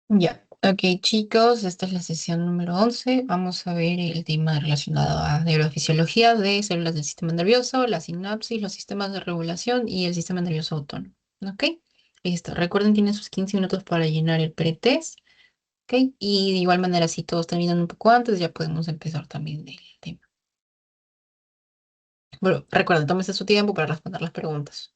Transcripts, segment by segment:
Ya, ok chicos, esta es la sesión número 11. Vamos a ver el tema relacionado a neurofisiología de células del sistema nervioso, la sinapsis, los sistemas de regulación y el sistema nervioso autónomo. ¿Ok? Listo. Recuerden, tienen sus 15 minutos para llenar el pretest. ¿Ok? Y de igual manera, si todos terminan un poco antes, ya podemos empezar también el tema. Bueno, recuerden, tómense su tiempo para responder las preguntas.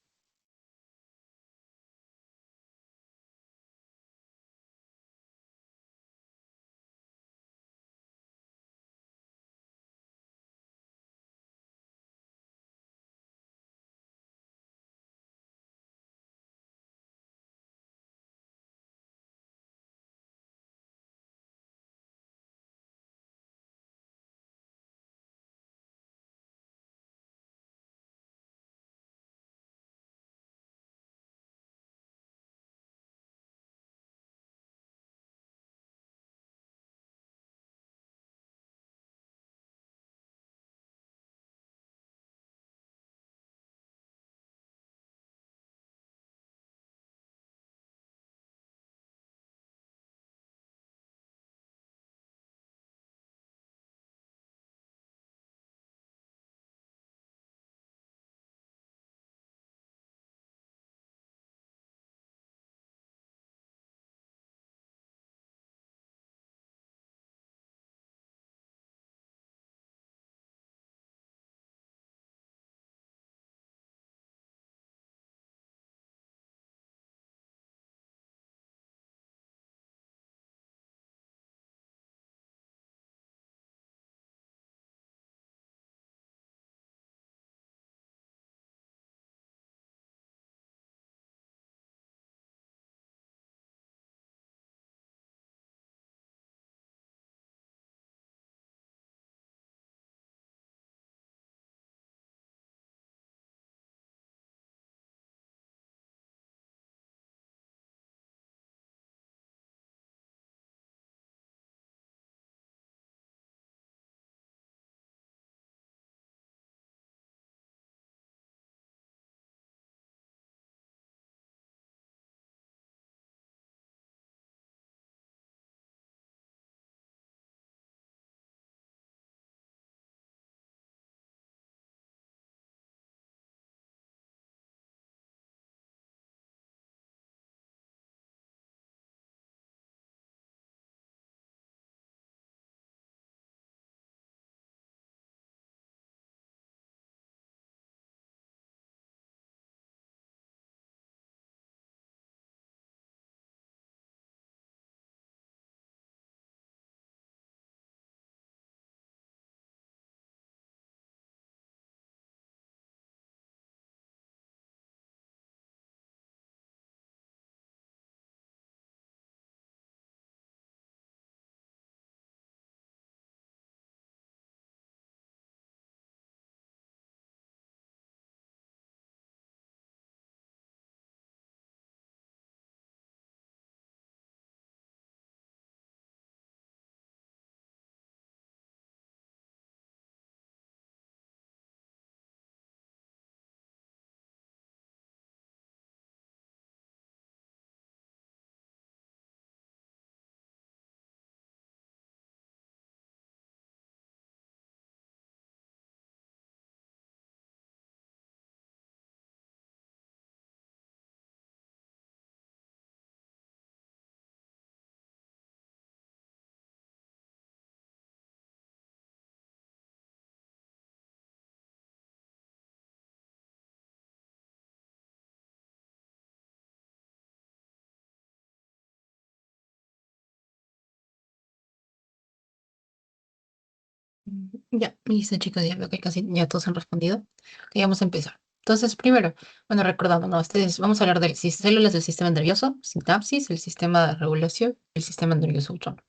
Ya, listo chicos, ya veo que casi ya todos han respondido. Ok, vamos a empezar. Entonces, primero, bueno, recordando, ¿no? Vamos a hablar de células del sistema nervioso, sinapsis, el sistema de regulación, el sistema nervioso autónomo.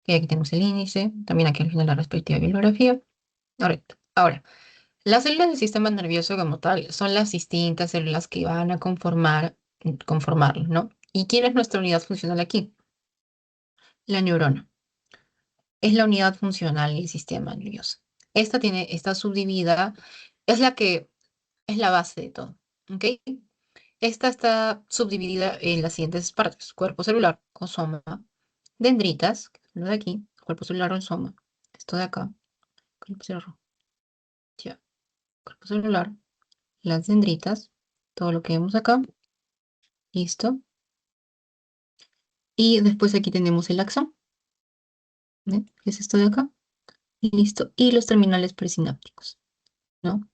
Y aquí tenemos el índice, también aquí al final la respectiva bibliografía. Correcto. Ahora, las células del sistema nervioso como tal son las distintas células que van a conformarlo, ¿no? ¿Y quién es nuestra unidad funcional aquí? La neurona. Es la unidad funcional del sistema nervioso. Está subdividida, es la que es la base de todo, ¿ok? Esta está subdividida en las siguientes partes: cuerpo celular o soma, dendritas, que es lo de aquí, cuerpo celular o soma, esto de acá, cuerpo celular, ya, cuerpo celular, las dendritas, todo lo que vemos acá, listo. Y después aquí tenemos el axón, ¿ven? Que es esto de acá, y listo. Y los terminales presinápticos, ¿no?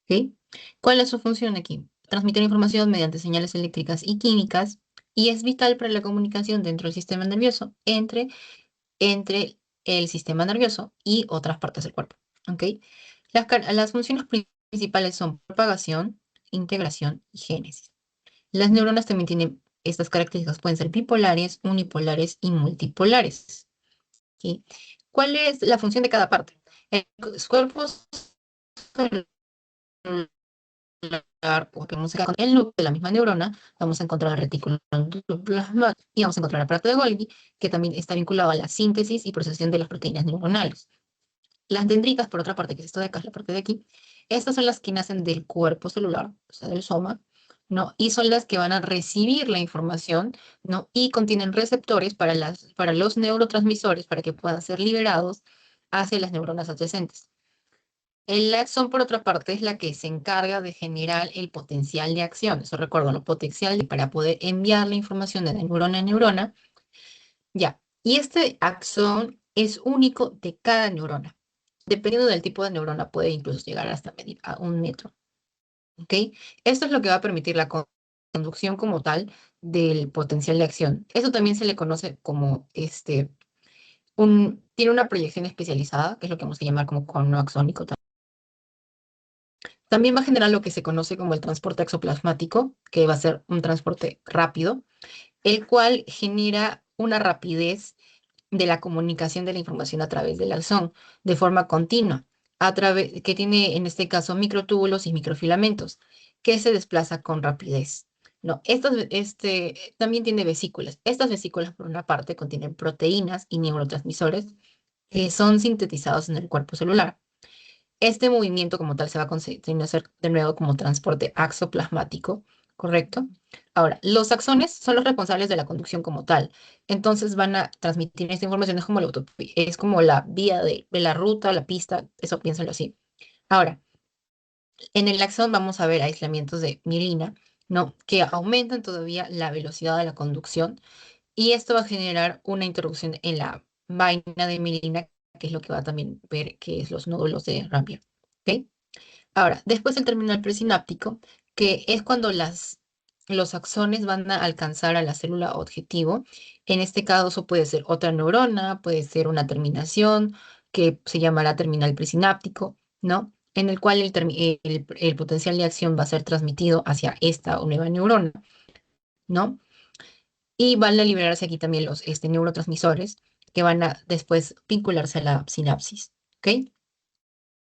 ¿Ok? ¿Cuál es su función aquí? Transmitir información mediante señales eléctricas y químicas, y es vital para la comunicación dentro del sistema nervioso entre el sistema nervioso y otras partes del cuerpo. ¿Ok? Las funciones principales son propagación, integración y génesis. Las neuronas también tienen estas características, pueden ser bipolares, unipolares y multipolares. ¿Ok? ¿Cuál es la función de cada parte? En los cuerpos porque vamos a con el núcleo de la misma neurona, vamos a encontrar el retículo endoplasmático y vamos a encontrar el aparato de Golgi, que también está vinculado a la síntesis y procesión de las proteínas neuronales. Las dendritas, por otra parte, que es esto de acá, es la parte de aquí, estas son las que nacen del cuerpo celular, o sea, del soma, ¿no? Y son las que van a recibir la información, ¿no? Y contienen receptores para los neurotransmisores para que puedan ser liberados hacia las neuronas adyacentes. El axón, por otra parte, es la que se encarga de generar el potencial de acción. Eso recuerdo, lo potencial para poder enviar la información de neurona a neurona. Ya. Y este axón es único de cada neurona. Dependiendo del tipo de neurona, puede incluso llegar hasta medir a 1 metro. ¿Ok? Esto es lo que va a permitir la conducción como tal del potencial de acción. Eso también se le conoce como tiene una proyección especializada, que es lo que vamos a llamar como cono axónico. También va a generar lo que se conoce como el transporte exoplasmático, que va a ser un transporte rápido, el cual genera una rapidez de la comunicación de la información a través del axón, de forma continua, que tiene en este caso microtúbulos y microfilamentos, que se desplaza con rapidez. No, también tiene vesículas. Estas vesículas, por una parte, contienen proteínas y neurotransmisores que son sintetizados en el cuerpo celular. Este movimiento como tal se va a hacer de nuevo como transporte axoplasmático, ¿correcto? Ahora, los axones son los responsables de la conducción como tal. Entonces van a transmitir esta información, es como la autopista, es como la vía de la ruta, la pista, eso piénsalo así. Ahora, en el axón vamos a ver aislamientos de mielina, ¿no? Que aumentan todavía la velocidad de la conducción y esto va a generar una interrupción en la vaina de mielina, que es lo que va a también ver que es los nódulos de Rampier. ¿Ok? Ahora, después el terminal presináptico, que es cuando los axones van a alcanzar a la célula objetivo. En este caso puede ser otra neurona, puede ser una terminación que se llamará terminal presináptico, ¿no? En el cual el potencial de acción va a ser transmitido hacia esta nueva neurona, ¿no? Y van a liberarse aquí también los neurotransmisores que van a después vincularse a la sinapsis, ¿ok?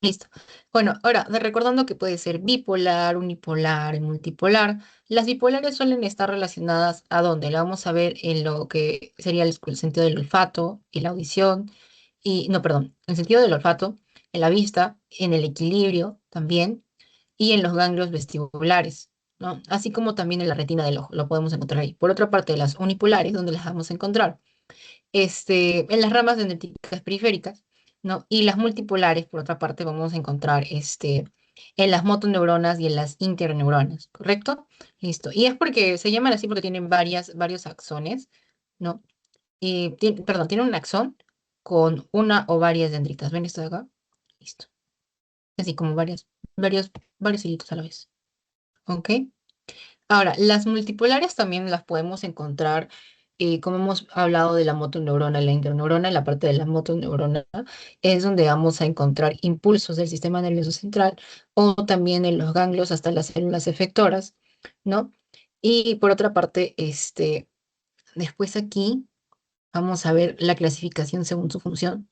Listo. Bueno, ahora, recordando que puede ser bipolar, unipolar, multipolar. Las bipolares suelen estar relacionadas a dónde la vamos a ver en lo que sería el sentido del olfato y la audición. Y, no, perdón, el sentido del olfato, en la vista, en el equilibrio también, y en los ganglios vestibulares, ¿no? Así como también en la retina del ojo, lo podemos encontrar ahí. Por otra parte, las unipolares, ¿dónde las vamos a encontrar? En las ramas dendríticas periféricas, ¿no? Y las multipolares, por otra parte, vamos a encontrar en las motoneuronas y en las interneuronas, ¿correcto? Listo. Y es porque se llaman así porque tienen varios axones, ¿no? Perdón, tienen un axón con una o varias dendritas. ¿Ven esto de acá? Listo. Así como varios hilitos a la vez. ¿Ok? Ahora, las multipolares también las podemos encontrar, como hemos hablado de la motoneurona, la interneurona, en la parte de la motoneurona es donde vamos a encontrar impulsos del sistema nervioso central o también en los ganglios hasta las células efectoras, ¿no? Y por otra parte, después aquí vamos a ver la clasificación según su función,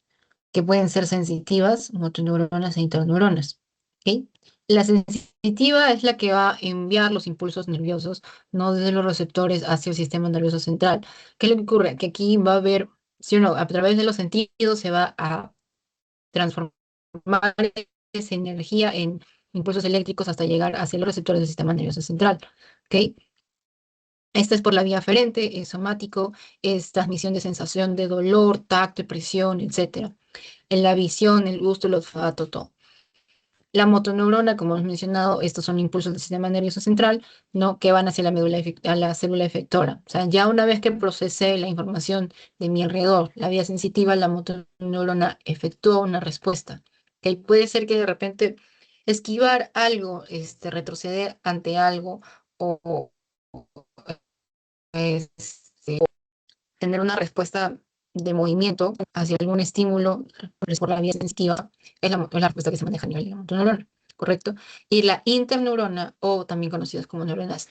que pueden ser sensitivas, motoneuronas e interneuronas. ¿Ok? La sensitiva es la que va a enviar los impulsos nerviosos, no desde los receptores hacia el sistema nervioso central. ¿Qué es lo que ocurre? Que aquí va a haber, si uno, a través de los sentidos se va a transformar esa energía en impulsos eléctricos hasta llegar hacia los receptores del sistema nervioso central. ¿ok? Esta es por la vía aferente, es somático, es transmisión de sensación de dolor, tacto, presión, etcétera. En la visión, el gusto, el olfato, todo. La motoneurona, como hemos mencionado, estos son impulsos del sistema nervioso central, ¿no? Que van hacia la a la célula efectora. O sea, ya una vez que procesé la información de mi alrededor, la vía sensitiva, la motoneurona efectúa una respuesta. Que puede ser que de repente esquivar algo, retroceder ante algo, o este, tener una respuesta de movimiento hacia algún estímulo por la vía sensitiva, es la respuesta que se maneja a nivel de la motoneurona, ¿correcto? Y la interneurona, o también conocidas como neuronas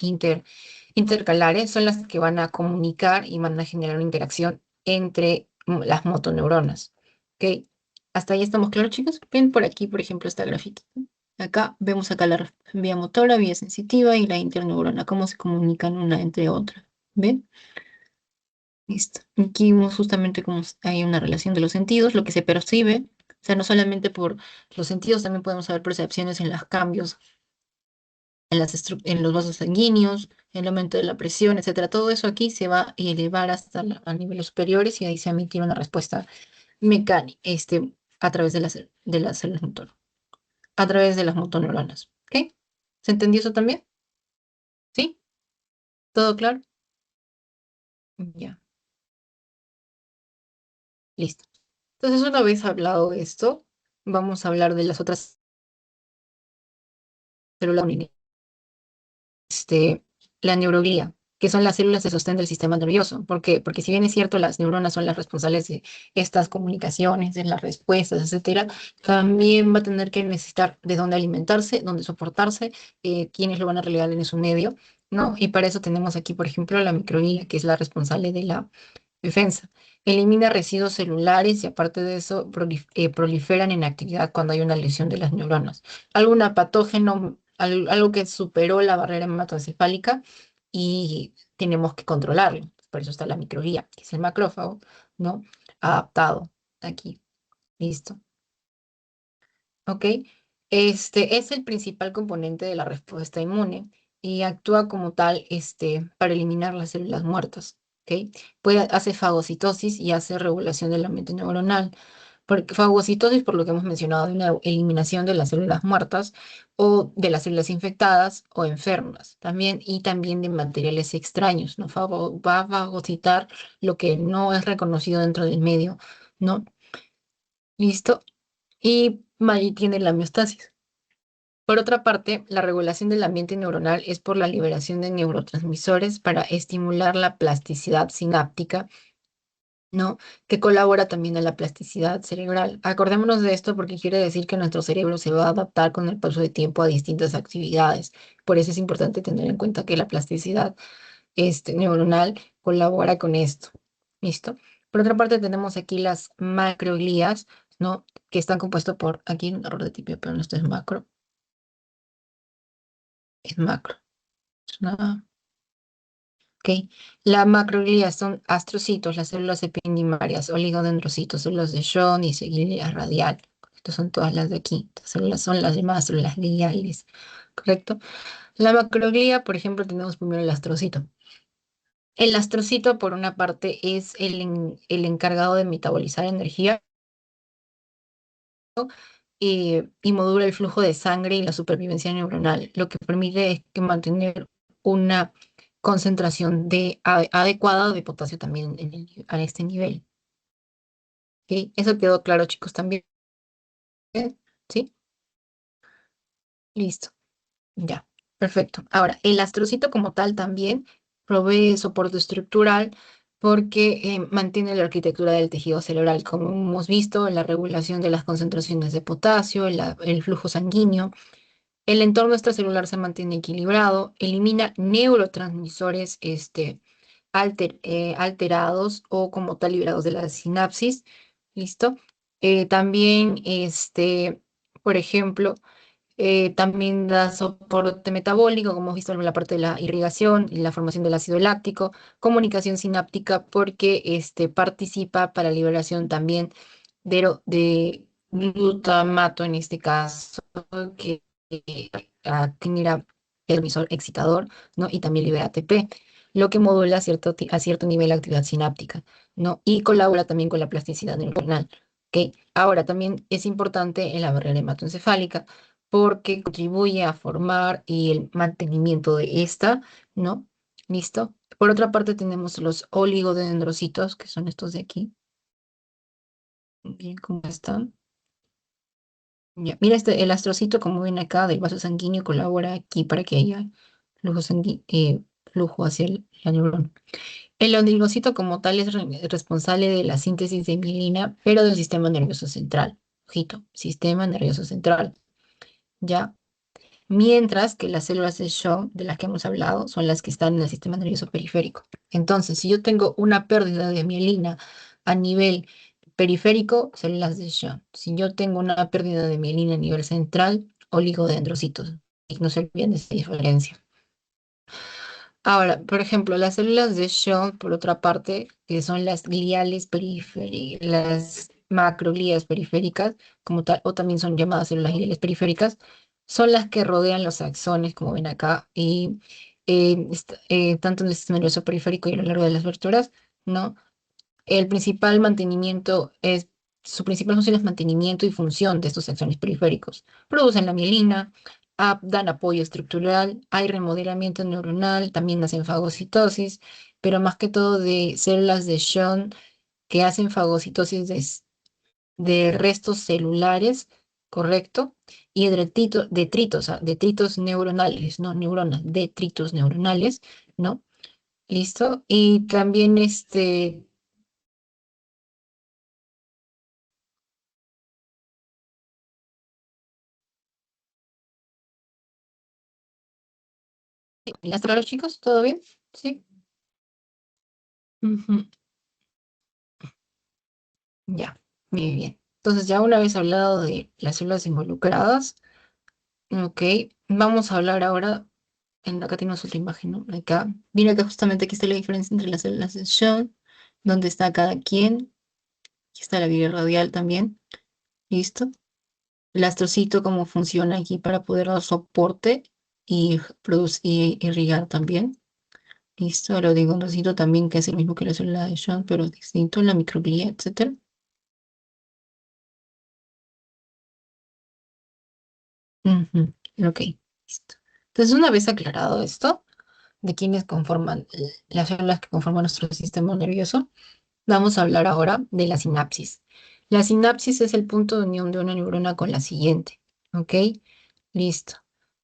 intercalares, son las que van a comunicar y van a generar una interacción entre las motoneuronas, ¿ok? Hasta ahí estamos claros, chicos. Ven por aquí, por ejemplo, esta grafita. Acá vemos acá la vía motora, vía sensitiva y la interneurona, cómo se comunican una entre otra. ¿Ven? Listo. Aquí vemos justamente cómo hay una relación de los sentidos, lo que se percibe. O sea, no solamente por los sentidos, también podemos saber percepciones en los cambios en los vasos sanguíneos, el aumento de la presión, etcétera. Todo eso aquí se va a elevar hasta a niveles superiores y ahí se va a emitir una respuesta mecánica, a través de las células motor, a través de las motoneuronas. ¿Ok? ¿Se entendió eso también? ¿Sí? ¿Todo claro? Ya, listo. Entonces, una vez hablado esto, vamos a hablar de las otras células, este, la neuroglía, que son las células de sostén del sistema nervioso. ¿Por qué? Porque si bien es cierto, las neuronas son las responsables de estas comunicaciones, de las respuestas, etcétera, también va a tener que necesitar de dónde alimentarse, dónde soportarse, quiénes lo van a relegar en su medio, ¿no? Y para eso tenemos aquí, por ejemplo, la microglía, que es la responsable de la defensa. Elimina residuos celulares y aparte de eso proliferan en actividad cuando hay una lesión de las neuronas. Alguna patógeno, algo que superó la barrera hematoencefálica y tenemos que controlarlo. Por eso está la microglía, que es el macrófago, ¿no? Adaptado. Aquí, listo. ¿Ok? Este es el principal componente de la respuesta inmune y actúa como tal, para eliminar las células muertas. ¿Ok? Hace fagocitosis y hace regulación del ambiente neuronal. Fagocitosis, por lo que hemos mencionado, de una eliminación de las células muertas o de las células infectadas o enfermas. También, y también de materiales extraños, ¿no? Va a fagocitar lo que no es reconocido dentro del medio, ¿no? ¿Listo? Y ahí tiene la homeostasis. Por otra parte, la regulación del ambiente neuronal es por la liberación de neurotransmisores para estimular la plasticidad sináptica, ¿no? Que colabora también a la plasticidad cerebral. Acordémonos de esto porque quiere decir que nuestro cerebro se va a adaptar con el paso de tiempo a distintas actividades. Por eso es importante tener en cuenta que la plasticidad, neuronal colabora con esto. ¿Listo? Por otra parte, tenemos aquí las macroglías, ¿no? Que están compuestas por, aquí hay un error de tipio, pero no, esto es macro, es macro. Es una Ok. La macroglía son astrocitos, las células epidimarias, oligodendrocitos, células de Schwann y seguidilla radial. Estas son todas las de aquí. Estas células son las llamadas células gliales. ¿Correcto? La macroglía, por ejemplo, tenemos primero el astrocito. El astrocito, por una parte, es el encargado de metabolizar energía y modula el flujo de sangre y la supervivencia neuronal, lo que permite es que mantener una concentración adecuada de potasio también a este nivel. ¿Ok? Eso quedó claro, chicos, también. ¿Sí? Listo. Ya. Perfecto. Ahora, el astrocito como tal también provee soporte estructural porque mantiene la arquitectura del tejido cerebral, como hemos visto, la regulación de las concentraciones de potasio, el flujo sanguíneo. El entorno extracelular se mantiene equilibrado, elimina neurotransmisores alterados o como tal liberados de la sinapsis. ¿Listo? También, por ejemplo, también da soporte metabólico, como hemos visto en la parte de la irrigación y la formación del ácido láctico, comunicación sináptica, porque participa para liberación también de glutamato en este caso, que genera, el emisor excitador, ¿no? Y también libera ATP, lo que modula a cierto nivel la actividad sináptica, ¿no? Y colabora también con la plasticidad neuronal, ¿ok? Ahora, también es importante en la barrera hematoencefálica porque contribuye a formar y el mantenimiento de esta, ¿no? ¿Listo? Por otra parte, tenemos los oligodendrocitos, que son estos de aquí. Bien, ¿cómo están? Ya. Mira, el astrocito, como ven acá, del vaso sanguíneo, colabora aquí para que haya flujo hacia la neurona. El oligocito como tal es responsable de la síntesis de mielina, pero del sistema nervioso central. Ojito, sistema nervioso central. ¿Ya? Mientras que las células de Schwann, de las que hemos hablado, son las que están en el sistema nervioso periférico. Entonces, si yo tengo una pérdida de mielina a nivel periférico, células de Schwann. Si yo tengo una pérdida de mielina a nivel central, oligodendrocitos. Y no se olviden de esa diferencia. Ahora, por ejemplo, las células de Schwann, por otra parte, que son las gliales periféricas, las macroglías periféricas, como tal, o también son llamadas células gliales periféricas, son las que rodean los axones, como ven acá, y tanto en el sistema nervioso periférico y a lo largo de las vértebras, ¿no? El principal mantenimiento es, su principal función es mantenimiento y función de estos axones periféricos. Producen la mielina, dan apoyo estructural, hay remodelamiento neuronal, también hacen fagocitosis, pero más que todo de células de Schwann que hacen fagocitosis de restos celulares, ¿correcto? Y detritos neuronales, no neuronas, detritos neuronales, ¿no? ¿Listo? Y también ¿hasta ahora, chicos? ¿Todo bien? Sí. Ujú. Ya, muy bien. Entonces, ya una vez hablado de las células involucradas, ok, vamos a hablar ahora, acá tenemos otra imagen, ¿no? Acá, mira que justamente aquí está la diferencia entre las células de Schwann, donde está cada quien, aquí está la vía radial también, ¿listo? El astrocito, cómo funciona aquí para poder dar soporte y producir y irrigar también. Listo, el oligodendrocito también, que es el mismo que la célula de Schwann, pero distinto, la microglía, etcétera. Ujú, ok, listo. Entonces, una vez aclarado esto, de quiénes conforman las células que conforman nuestro sistema nervioso, vamos a hablar ahora de la sinapsis. La sinapsis es el punto de unión de una neurona con la siguiente, ¿ok? Listo.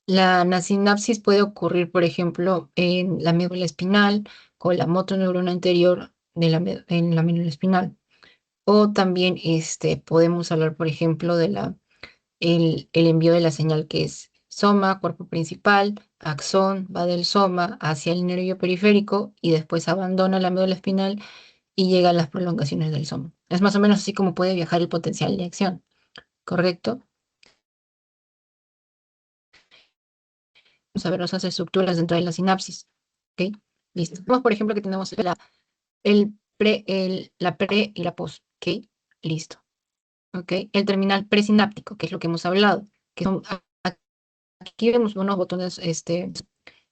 La sinapsis puede ocurrir, por ejemplo, en la médula espinal, con la motoneurona anterior en la médula espinal. O también podemos hablar, por ejemplo, de el envío de la señal que es soma, cuerpo principal, axón, va del soma hacia el nervio periférico y después abandona la médula espinal y llega a las prolongaciones del soma. Es más o menos así como puede viajar el potencial de acción, ¿correcto? Vamos a ver las estructuras dentro de la sinapsis, ¿ok? Listo. Vemos, por ejemplo, que tenemos la pre y la post, ¿ok? Listo, ¿ok? El terminal presináptico, que es lo que hemos hablado, que son, aquí vemos unos botones,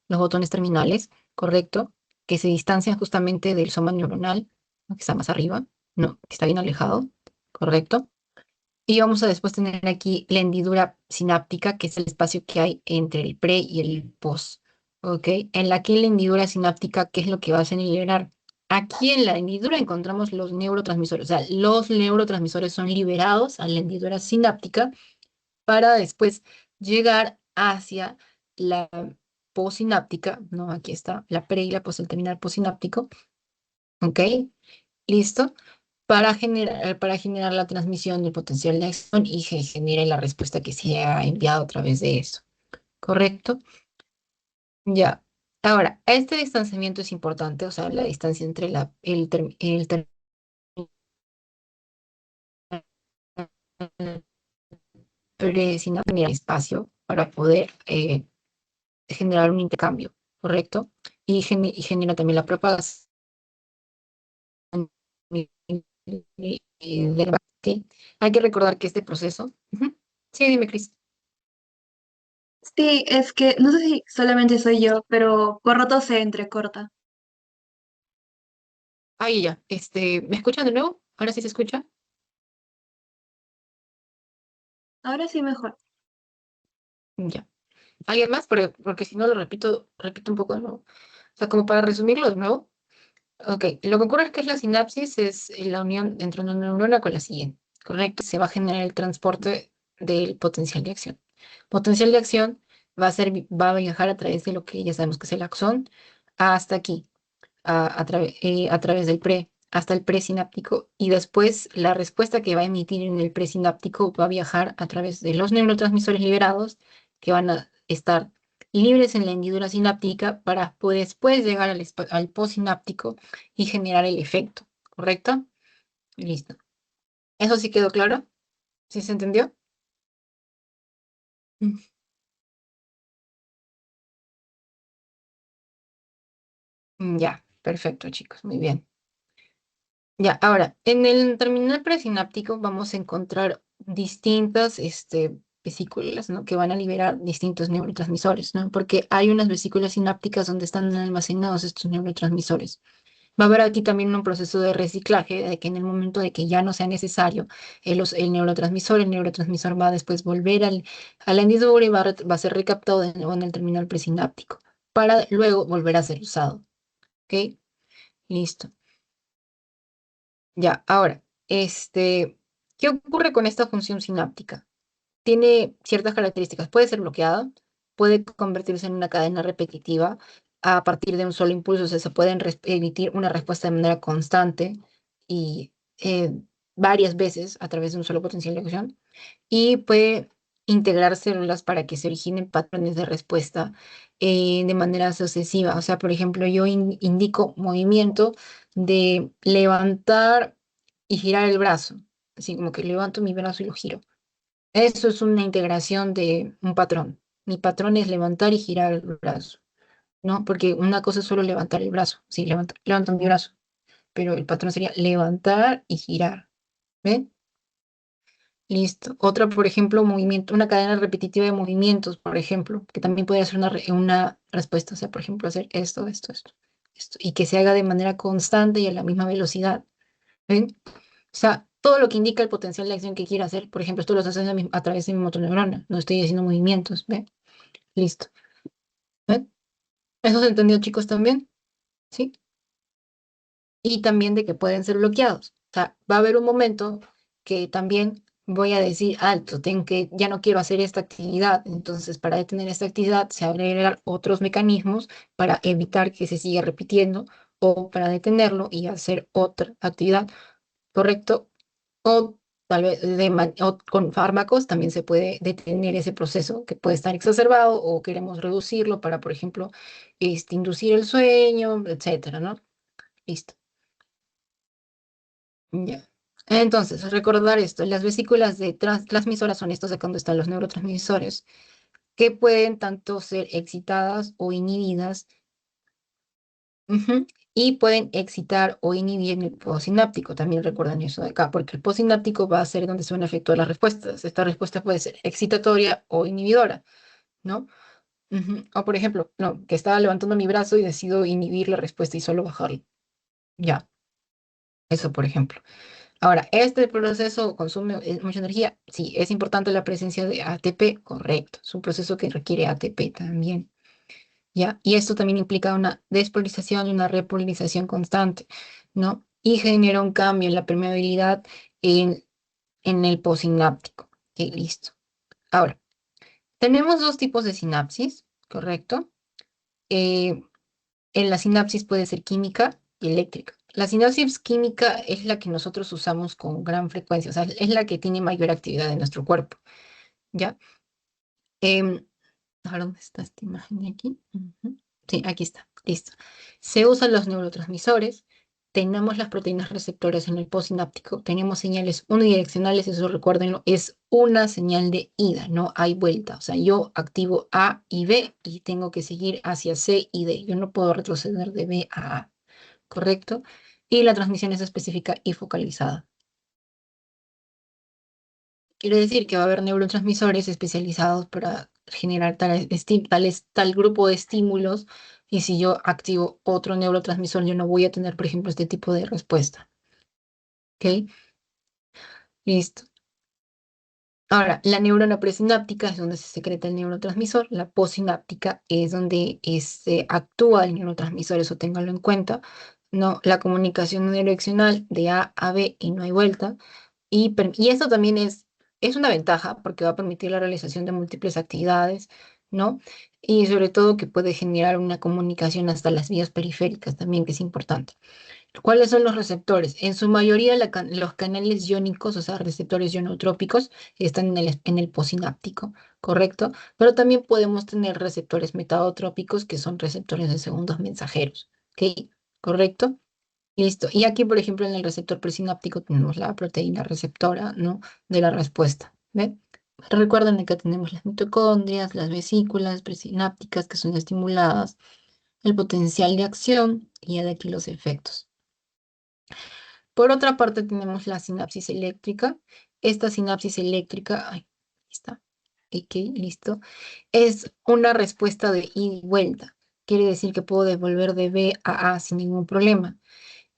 los botones terminales, ¿correcto? Que se distancian justamente del soma neuronal, ¿no? Que está más arriba, ¿no? Que está bien alejado, ¿correcto? Y vamos a después tener aquí la hendidura sináptica, que es el espacio que hay entre el pre y el post, ¿ok? En la que la hendidura sináptica, ¿qué es lo que va a generar? Aquí en la hendidura encontramos los neurotransmisores, o sea, los neurotransmisores son liberados a la hendidura sináptica para después llegar hacia la postsináptica, ¿no? Aquí está la pre y la post, el terminal postsináptico, ¿ok? ¿Listo? Para generar la transmisión del potencial de acción y que genere la respuesta que se ha enviado a través de esto, ¿correcto? Ya. Ahora, este distanciamiento es importante, o sea, la distancia entre el terminal presináptico y el espacio para poder generar un intercambio, ¿correcto? Y genera también la propagación del. ¿Ok? Hay que recordar que este proceso. Ujú. Sí, dime, Cris. Sí, es que no sé si solamente soy yo, pero por rato se entrecorta. Ahí ya, ¿me escuchan de nuevo? ¿Ahora sí se escucha? Ahora sí mejor. Ya. ¿Alguien más? Porque si no lo repito un poco de nuevo. O sea, como para resumirlo de nuevo. Ok, lo que ocurre es que la sinapsis es la unión entre una neurona con la siguiente, ¿correcto? Se va a generar el transporte del potencial de acción. Potencial de acción va a viajar a través de lo que ya sabemos que es el axón hasta aquí, a través del hasta el presináptico, y después la respuesta que va a emitir en el presináptico va a viajar a través de los neurotransmisores liberados que van a estar libres en la hendidura sináptica para después llegar al postsináptico y generar el efecto, ¿correcto? Listo. ¿Eso sí quedó claro? ¿Sí se entendió? Mm, Ya, perfecto, chicos, muy bien. Ya, ahora, en el terminal presináptico vamos a encontrar distintas vesículas, ¿no? Que van a liberar distintos neurotransmisores, ¿no? Porque hay unas vesículas sinápticas donde están almacenados estos neurotransmisores. Va a haber aquí también un proceso de reciclaje, de que en el momento de que ya no sea necesario el neurotransmisor va a después volver a la hendidura y va a ser recaptado de nuevo en el terminal presináptico, para luego volver a ser usado, ¿ok? Listo. Ya, ahora, ¿qué ocurre con esta función sináptica? Tiene ciertas características. Puede ser bloqueada, puede convertirse en una cadena repetitiva a partir de un solo impulso. O sea, se pueden emitir una respuesta de manera constante y varias veces a través de un solo potencial de acción. Y puede integrar células para que se originen patrones de respuesta de manera sucesiva. O sea, por ejemplo, yo indico movimiento de levantar y girar el brazo. Así como que levanto mi brazo y lo giro. Eso es una integración de un patrón. Mi patrón es levantar y girar el brazo, ¿no? Porque una cosa es solo levantar el brazo. Sí, levanto mi brazo, pero el patrón sería levantar y girar. ¿Ven? Listo. Otra, por ejemplo, movimiento, una cadena repetitiva de movimientos, por ejemplo, que también puede ser una respuesta. O sea, por ejemplo, hacer esto, y que se haga de manera constante y a la misma velocidad. ¿Ven? O sea, todo lo que indica el potencial de acción que quiera hacer, por ejemplo, esto lo estoy haciendo a través de mi motoneurona, no estoy haciendo movimientos, ¿ve? Listo. ¿Ve? ¿Eso se entendió, chicos, también? ¿Sí? Y también de que pueden ser bloqueados. O sea, va a haber un momento que también voy a decir, alto, ya no quiero hacer esta actividad. Entonces, para detener esta actividad, se agregan otros mecanismos para evitar que se siga repitiendo o para detenerlo y hacer otra actividad, ¿correcto? O tal vez o con fármacos también se puede detener ese proceso que puede estar exacerbado o queremos reducirlo para, por ejemplo, inducir el sueño, etcétera, ¿no? Listo. Ya. Entonces, recordar esto, las vesículas de transmisoras son estas de cuando están los neurotransmisores, que pueden tanto ser excitadas o inhibidas, ujú, y pueden excitar o inhibir el postsináptico. También recuerdan eso de acá, porque el postsináptico va a ser donde se van a efectuar las respuestas. Esta respuesta puede ser excitatoria o inhibidora, ¿no? Ujú. O por ejemplo, no, que estaba levantando mi brazo y decido inhibir la respuesta y solo bajarlo. Ya, eso por ejemplo. Ahora, ¿este proceso consume mucha energía? Sí, es importante la presencia de ATP, correcto. Es un proceso que requiere ATP también, ¿ya? Y esto también implica una despolarización y una repolarización constante, ¿no? Y genera un cambio en la permeabilidad en, en el postsináptico. Ok, listo. Ahora, tenemos dos tipos de sinapsis, ¿correcto? Eh, En la sinapsis puede ser química y eléctrica. La sinapsis química es la que nosotros usamos con gran frecuencia, o sea, es la que tiene mayor actividad en nuestro cuerpo, ¿ya? Em, ¿Ahora dónde está esta imagen de aquí? Ujú. Sí, aquí está, listo. Se usan los neurotransmisores, tenemos las proteínas receptoras en el postsináptico, tenemos señales unidireccionales, eso recuérdenlo, es una señal de ida, no hay vuelta. O sea, yo activo A y B y tengo que seguir hacia C y D. Yo no puedo retroceder de B a A. ¿Correcto? Y la transmisión es específica y focalizada. Quiere decir que va a haber neurotransmisores especializados para generar tal grupo de estímulos, y si yo activo otro neurotransmisor, yo no voy a tener, por ejemplo, este tipo de respuesta. ¿Ok? Listo. Ahora, la neurona presináptica es donde se secreta el neurotransmisor, la posináptica es donde actúa el neurotransmisor, eso téngalo en cuenta. No, la comunicación unidireccional de A a B y no hay vuelta. Y esto también es una ventaja porque va a permitir la realización de múltiples actividades, ¿no? Y sobre todo que puede generar una comunicación hasta las vías periféricas también, que es importante. ¿Cuáles son los receptores? En su mayoría los canales iónicos, o sea, receptores ionotrópicos, están en el posináptico, ¿correcto? Pero también podemos tener receptores metadotrópicos, que son receptores de segundos mensajeros, ¿ok? ¿Correcto? Listo. Y aquí, por ejemplo, en el receptor presináptico tenemos la proteína receptora, ¿no? De la respuesta. ¿Ve? Recuerden que tenemos las mitocondrias, las vesículas presinápticas que son estimuladas, el potencial de acción y de aquí los efectos. Por otra parte, tenemos la sinapsis eléctrica. Esta sinapsis eléctrica, ay, ahí está, ok, listo, es una respuesta de ida y vuelta. Quiere decir que puedo devolver de B a A sin ningún problema.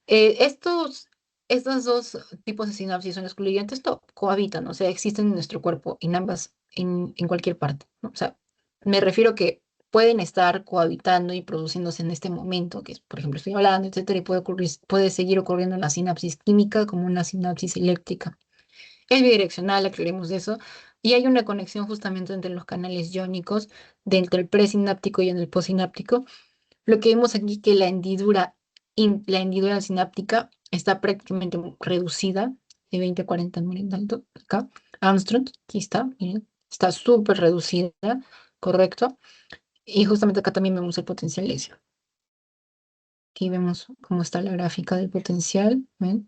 Estos dos tipos de sinapsis son excluyentes, cohabitan, o sea, existen en nuestro cuerpo, en cualquier parte, ¿no? O sea, me refiero que pueden estar cohabitando y produciéndose en este momento, que es, por ejemplo, estoy hablando, etcétera, y puede seguir ocurriendo una sinapsis química como una sinapsis eléctrica. Es bidireccional, aclaremos de eso, y hay una conexión justamente entre los canales iónicos, entre el presináptico y en el posináptico. Lo que vemos aquí que la hendidura sináptica está prácticamente reducida de 20 a 40 milidalton acá. Armstrong, aquí está, miren, está súper reducida, correcto. Y justamente acá también vemos el potencial lesio. Aquí vemos cómo está la gráfica del potencial, ¿ven?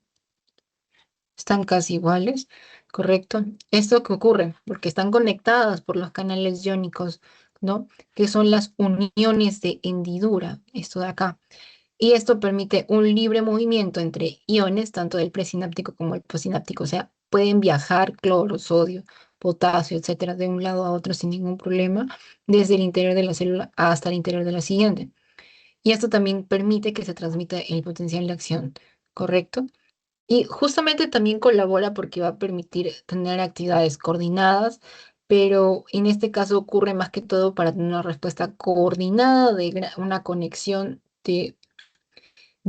Están casi iguales, correcto. Esto que ocurre porque están conectadas por los canales iónicos, ¿no? Que son las uniones de hendidura, esto de acá. Y esto permite un libre movimiento entre iones, tanto del presináptico como el postsináptico. O sea, pueden viajar cloro, sodio, potasio, etcétera, de un lado a otro sin ningún problema, desde el interior de la célula hasta el interior de la siguiente. Y esto también permite que se transmita el potencial de acción, ¿correcto? Y justamente también colabora porque va a permitir tener actividades coordinadas, pero en este caso ocurre más que todo para tener una respuesta coordinada de una conexión de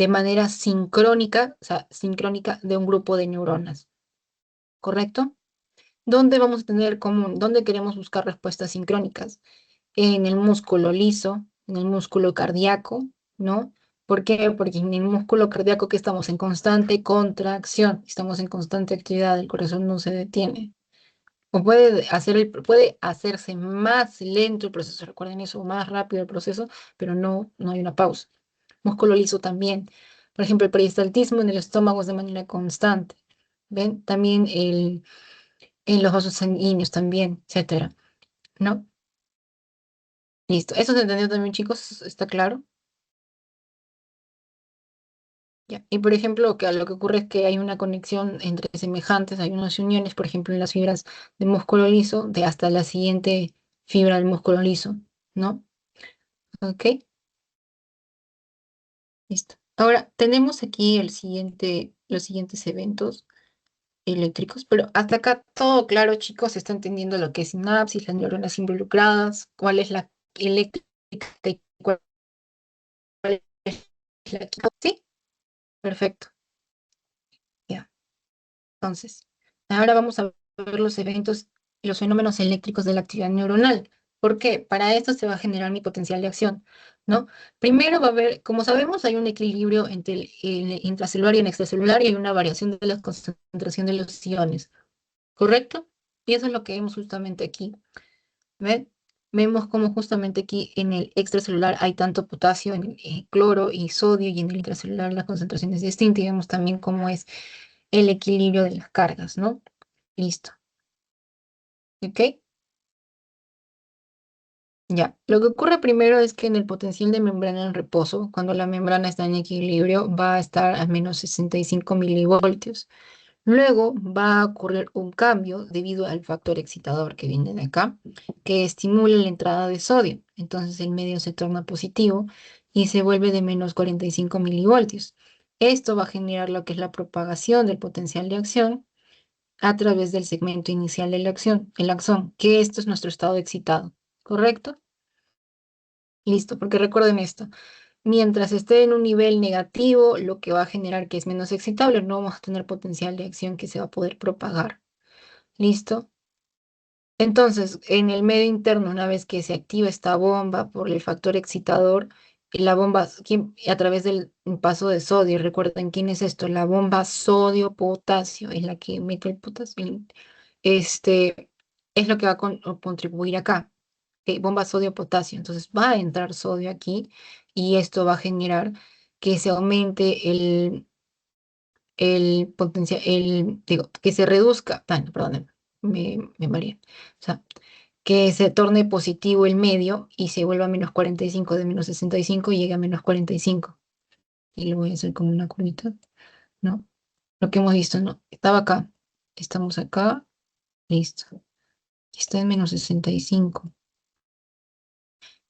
manera sincrónica, o sea, sincrónica de un grupo de neuronas, ¿correcto? ¿Dónde vamos a tener común? ¿Dónde queremos buscar respuestas sincrónicas? En el músculo liso, en el músculo cardíaco, ¿no? ¿Por qué? Porque en el músculo cardíaco que estamos en constante contracción, estamos en constante actividad, el corazón no se detiene. O puede hacerse más lento el proceso, recuerden eso, más rápido el proceso, pero no hay una pausa. Músculo liso también. Por ejemplo, el peristaltismo en el estómago es de manera constante. ¿Ven? También en los vasos sanguíneos también, etcétera. ¿No? Listo. ¿Eso se entendió también, chicos? ¿Está claro? Ya. Y por ejemplo, que lo que ocurre es que hay una conexión entre semejantes, hay unas uniones, por ejemplo, en las fibras de músculo liso, de hasta la siguiente fibra del músculo liso, ¿no? ¿Ok? Listo. Ahora, tenemos aquí los siguientes eventos eléctricos, pero hasta acá todo claro, chicos, se está entendiendo lo que es sinapsis, las neuronas involucradas, cuál es la eléctrica y cuál es la química. Sí, perfecto. Ya. Entonces, ahora vamos a ver los eventos y los fenómenos eléctricos de la actividad neuronal. ¿Por qué? Para esto se va a generar mi potencial de acción, ¿no? Primero va a haber, como sabemos, hay un equilibrio entre el intracelular y el extracelular y hay una variación de la concentración de los iones, ¿correcto? Y eso es lo que vemos justamente aquí. ¿Ven? Vemos como justamente aquí en el extracelular hay tanto potasio, en el cloro y sodio, y en el intracelular la concentración es distinta, y vemos también cómo es el equilibrio de las cargas, ¿no? Listo. ¿Ok? Ya. Lo que ocurre primero es que en el potencial de membrana en reposo, cuando la membrana está en equilibrio, va a estar a menos 65 milivoltios. Luego va a ocurrir un cambio debido al factor excitador que viene de acá, que estimula la entrada de sodio. Entonces el medio se torna positivo y se vuelve de menos 45 milivoltios. Esto va a generar lo que es la propagación del potencial de acción a través del segmento inicial de la acción, el axón, que esto es nuestro estado excitado, ¿correcto? Listo, porque recuerden esto. Mientras esté en un nivel negativo, lo que va a generar que es menos excitable, no vamos a tener potencial de acción que se va a poder propagar. ¿Listo? Entonces, en el medio interno, una vez que se activa esta bomba por el factor excitador, la bomba a través del paso de sodio, recuerden quién es esto, la bomba sodio-potasio, es la que mete el potasio, este, es lo que va a contribuir acá, bomba sodio-potasio. Entonces va a entrar sodio aquí y esto va a generar que se aumente el potencial, digo, que se reduzca, perdón, me mareé. O sea, que se torne positivo el medio y se vuelva a menos 45 de menos 65 y llegue a menos 45. Y lo voy a hacer como una curvita, ¿no? Lo que hemos visto, ¿no? Estaba acá, estamos acá, listo. Está en menos 65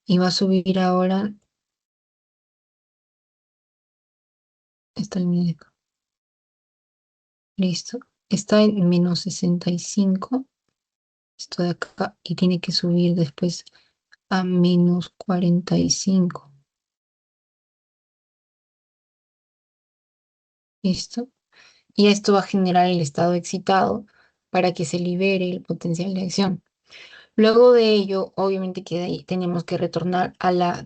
y va a subir ahora, está el medio acá, listo. Está en menos 65, esto de acá, y tiene que subir después a menos 45. ¿Listo? Y esto va a generar el estado excitado para que se libere el potencial de acción. Luego de ello, obviamente que de ahí tenemos que retornar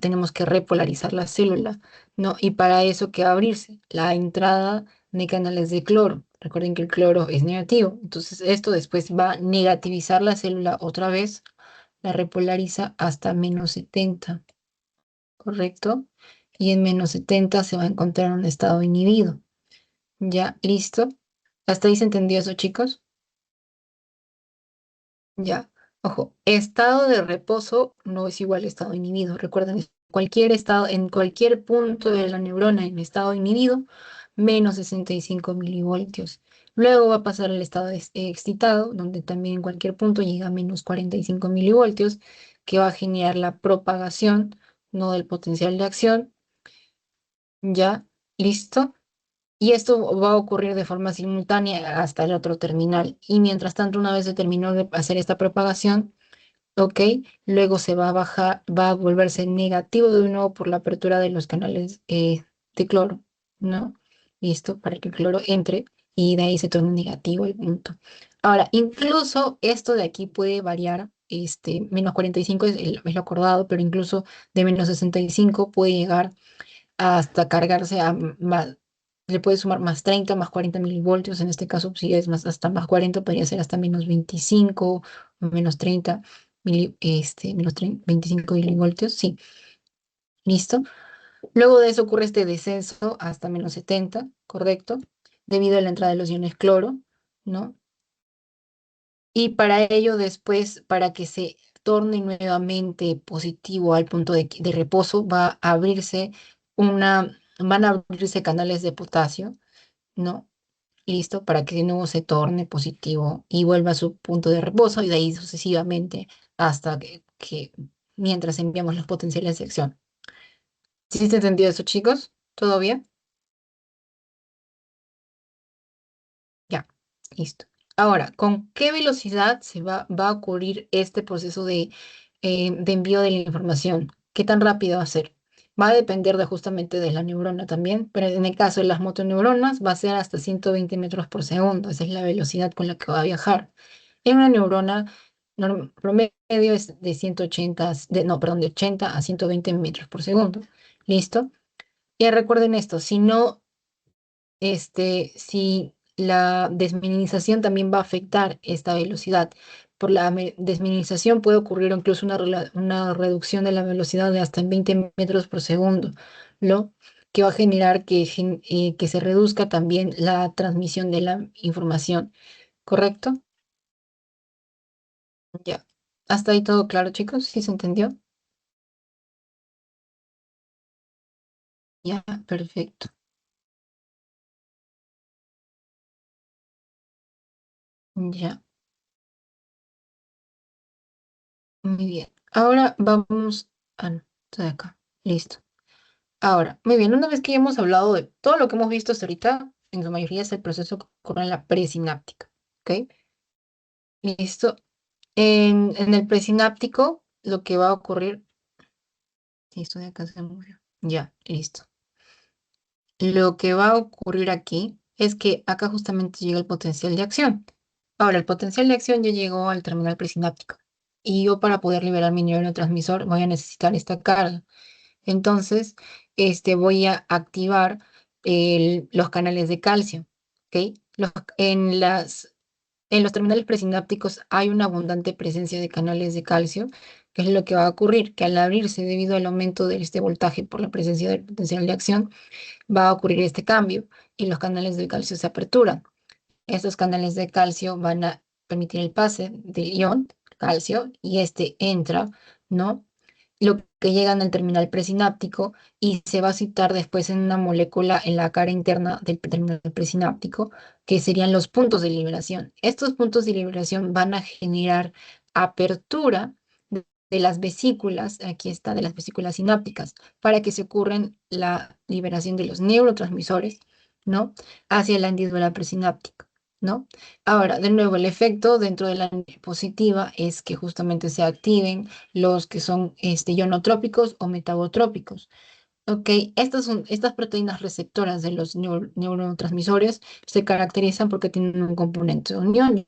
tenemos que repolarizar la célula, ¿no? Y para eso que va a abrirse la entrada de canales de cloro. Recuerden que el cloro es negativo, entonces esto después va a negativizar la célula otra vez, la repolariza hasta menos 70, ¿correcto? Y en menos 70 se va a encontrar un estado inhibido. ¿Ya? ¿Listo? ¿Hasta ahí se entendió eso, chicos? Ya. Ojo, estado de reposo no es igual a estado inhibido. Recuerden, cualquier estado, en cualquier punto de la neurona en estado inhibido, menos 65 milivoltios. Luego va a pasar al estado excitado, donde también en cualquier punto llega a menos 45 milivoltios, que va a generar la propagación, no del potencial de acción. ¿Ya? ¿Listo? Y esto va a ocurrir de forma simultánea hasta el otro terminal. Y mientras tanto, una vez se terminó de hacer esta propagación, ok, luego se va a bajar, va a volverse negativo de nuevo por la apertura de los canales de cloro, ¿no? Listo, para que el cloro entre y de ahí se torne negativo el punto. Ahora, incluso esto de aquí puede variar, menos 45 es lo acordado, pero incluso de menos 65 puede llegar hasta cargarse a más, le puede sumar más 30 más 40 milivoltios, en este caso si es más, hasta más 40 podría ser hasta menos 25 o menos 30 25 milivoltios, sí, listo. Luego de eso ocurre este descenso hasta menos 70, correcto, debido a la entrada de los iones cloro, ¿no? Y para ello después, para que se torne nuevamente positivo al punto de reposo, van a abrirse canales de potasio, ¿no? Listo, para que de nuevo se torne positivo y vuelva a su punto de reposo y de ahí sucesivamente hasta mientras enviamos los potenciales de acción. ¿Sí se entendió eso, chicos? ¿Todo bien? Ya, listo. Ahora, ¿con qué velocidad va a ocurrir este proceso de envío de la información? ¿Qué tan rápido va a ser? Va a depender justamente de la neurona también, pero en el caso de las motoneuronas va a ser hasta 120 metros por segundo. Esa es la velocidad con la que va a viajar. En una neurona promedio es de 180, no, perdón, de 80 a 120 metros por segundo. ¿Listo? Y recuerden esto, si la desminimización también va a afectar esta velocidad. Por la desminimización puede ocurrir incluso una reducción de la velocidad de hasta en 20 metros por segundo, ¿no? Que va a generar que se reduzca también la transmisión de la información, ¿correcto? Ya. ¿Hasta ahí todo claro, chicos? ¿Sí se entendió? Ya, perfecto. Ya, muy bien. Ahora vamos... Ah, no, estoy acá. Listo. Ahora, muy bien, una vez que ya hemos hablado de todo lo que hemos visto hasta ahorita, en su mayoría es el proceso que ocurre en la presináptica, ¿ok? Listo. En el presináptico, lo que va a ocurrir... Sí, esto de acá se murió. Ya, listo. Lo que va a ocurrir aquí es que acá justamente llega el potencial de acción. Ahora, el potencial de acción ya llegó al terminal presináptico. Y yo para poder liberar mi neurotransmisor voy a necesitar esta carga. Entonces, voy a activar los canales de calcio, ¿ok? En en los terminales presinápticos hay una abundante presencia de canales de calcio, que es lo que va a ocurrir, que al abrirse debido al aumento de este voltaje por la presencia del potencial de acción, va a ocurrir este cambio y los canales de calcio se aperturan. Estos canales de calcio van a permitir el pase del ion calcio y este entra, ¿no? Lo que llega al terminal presináptico y se va a citar después en una molécula en la cara interna del terminal presináptico, que serían los puntos de liberación. Estos puntos de liberación van a generar apertura de las vesículas, aquí está, de las vesículas sinápticas, para que se ocurran la liberación de los neurotransmisores, ¿no? Hacia la hendidura presináptica, ¿no? Ahora, de nuevo, el efecto dentro de la positiva es que justamente se activen los que son ionotrópicos o metabotrópicos. Ok, estas proteínas receptoras de los neurotransmisores se caracterizan porque tienen un componente de unión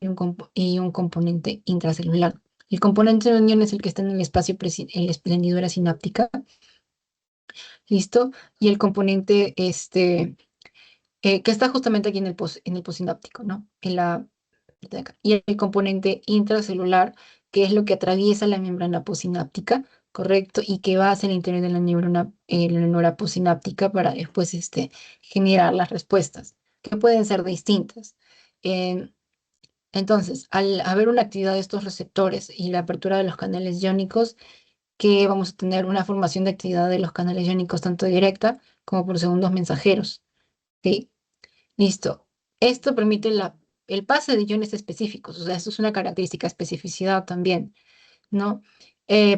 y un componente intracelular. El componente de unión es el que está en el espacio, en la hendidura sináptica, ¿listo? Y el componente, que está justamente aquí en el postsináptico, ¿no? De acá. Y el componente intracelular, que es lo que atraviesa la membrana postsináptica, ¿correcto? Y que va hacia el interior de la neurona postsináptica para después generar las respuestas, que pueden ser distintas. Eh, entonces, al haber una actividad de estos receptores y la apertura de los canales iónicos, que vamos a tener una formación de actividad de los canales iónicos tanto directa como por segundos mensajeros. ¿Sí? Listo. Esto permite el pase de iones específicos, o sea, esto es una característica, especificidad también, ¿no?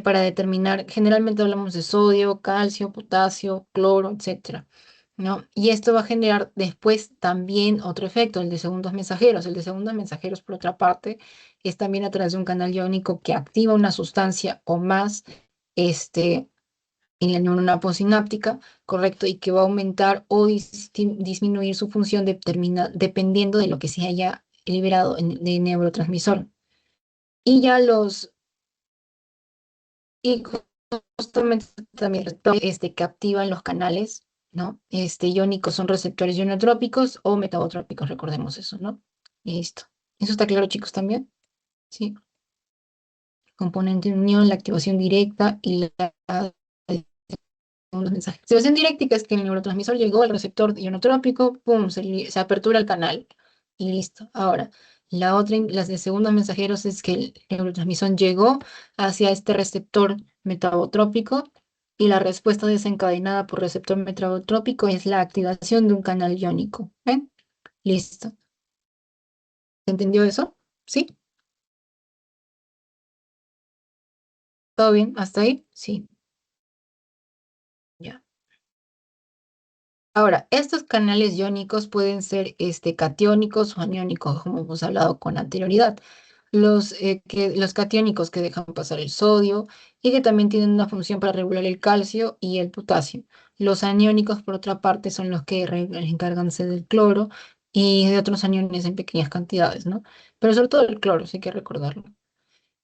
Para determinar, generalmente hablamos de sodio, calcio, potasio, cloro, etcétera, ¿no? Y esto va a generar después también otro efecto, el de segundos mensajeros. El de segundos mensajeros, por otra parte, es también a través de un canal iónico que activa una sustancia o más, este, en la neurona postsináptica, correcto, y que va a aumentar o disminuir su función dependiendo de lo que se haya liberado de neurotransmisor. Y ya y justamente también que activan los canales, ¿no? Iónicos son receptores ionotrópicos o metabotrópicos, recordemos eso, ¿no? Listo. ¿Eso está claro, chicos, también? Sí. Componente de unión, la activación directa y la los mensajes. Activación directa es que el neurotransmisor llegó al receptor ionotrópico, pum, se apertura el canal y listo. Ahora, las de segundos mensajeros es que el neurotransmisor llegó hacia este receptor metabotrópico y la respuesta desencadenada por receptor metabotrópico es la activación de un canal iónico. ¿Ven? Listo. ¿Se entendió eso? ¿Sí? ¿Todo bien? ¿Hasta ahí? Sí. Ya. Ahora, estos canales iónicos pueden ser catiónicos o aniónicos, como hemos hablado con anterioridad. Los catiónicos que dejan pasar el sodio y que también tienen una función para regular el calcio y el potasio. Los aniónicos, por otra parte, son los que encárganse del cloro y de otros aniones en pequeñas cantidades, ¿no? Pero sobre todo el cloro, sí hay que recordarlo.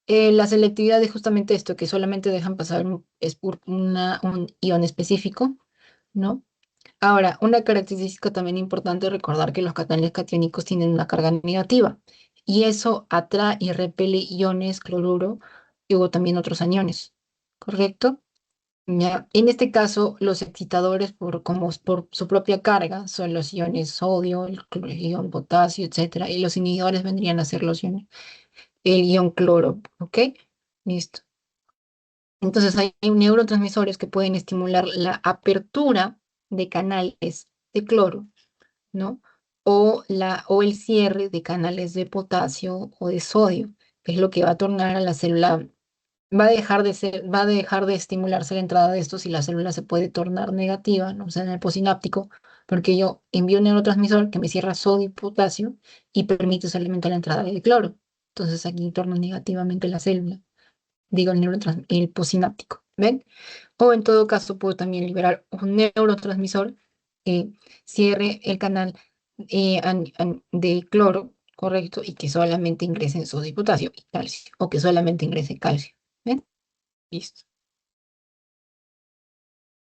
La selectividad es justamente esto, que solamente dejan pasar un ion específico, ¿no? Ahora, una característica también importante es recordar que los canales catiónicos tienen una carga negativa y eso atrae y repele iones, cloruro y o también otros aniones, ¿correcto? Ya. En este caso, los excitadores por su propia carga son los iones sodio, el ion potasio, etcétera, y los inhibidores vendrían a ser el ion cloro, ¿ok? Listo. Entonces hay neurotransmisores que pueden estimular la apertura de canales de cloro, ¿no? o el cierre de canales de potasio o de sodio, que es lo que va a tornar a la célula, va a dejar de estimularse la entrada de estos y la célula se puede tornar negativa, ¿no? O sea, en el postsináptico, porque yo envío un neurotransmisor que me cierra sodio y potasio y permite solamente la entrada de cloro. Entonces aquí torna negativamente la célula, digo el postsináptico, ¿ven? O en todo caso puedo también liberar un neurotransmisor que cierre el canal de cloro, correcto, y que solamente ingrese sodio y potasio y calcio, o que solamente ingrese calcio. ¿Ven? Listo.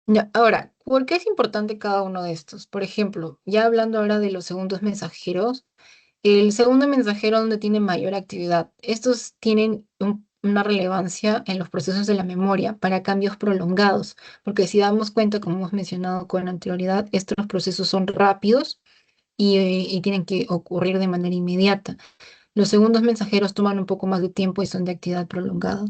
Ya, ahora, ¿por qué es importante cada uno de estos? Por ejemplo, ya hablando ahora de los segundos mensajeros, el segundo mensajero donde tiene mayor actividad. Estos tienen una relevancia en los procesos de la memoria para cambios prolongados, porque si damos cuenta, como hemos mencionado con anterioridad, estos procesos son rápidos y tienen que ocurrir de manera inmediata. Los segundos mensajeros toman un poco más de tiempo y son de actividad prolongada.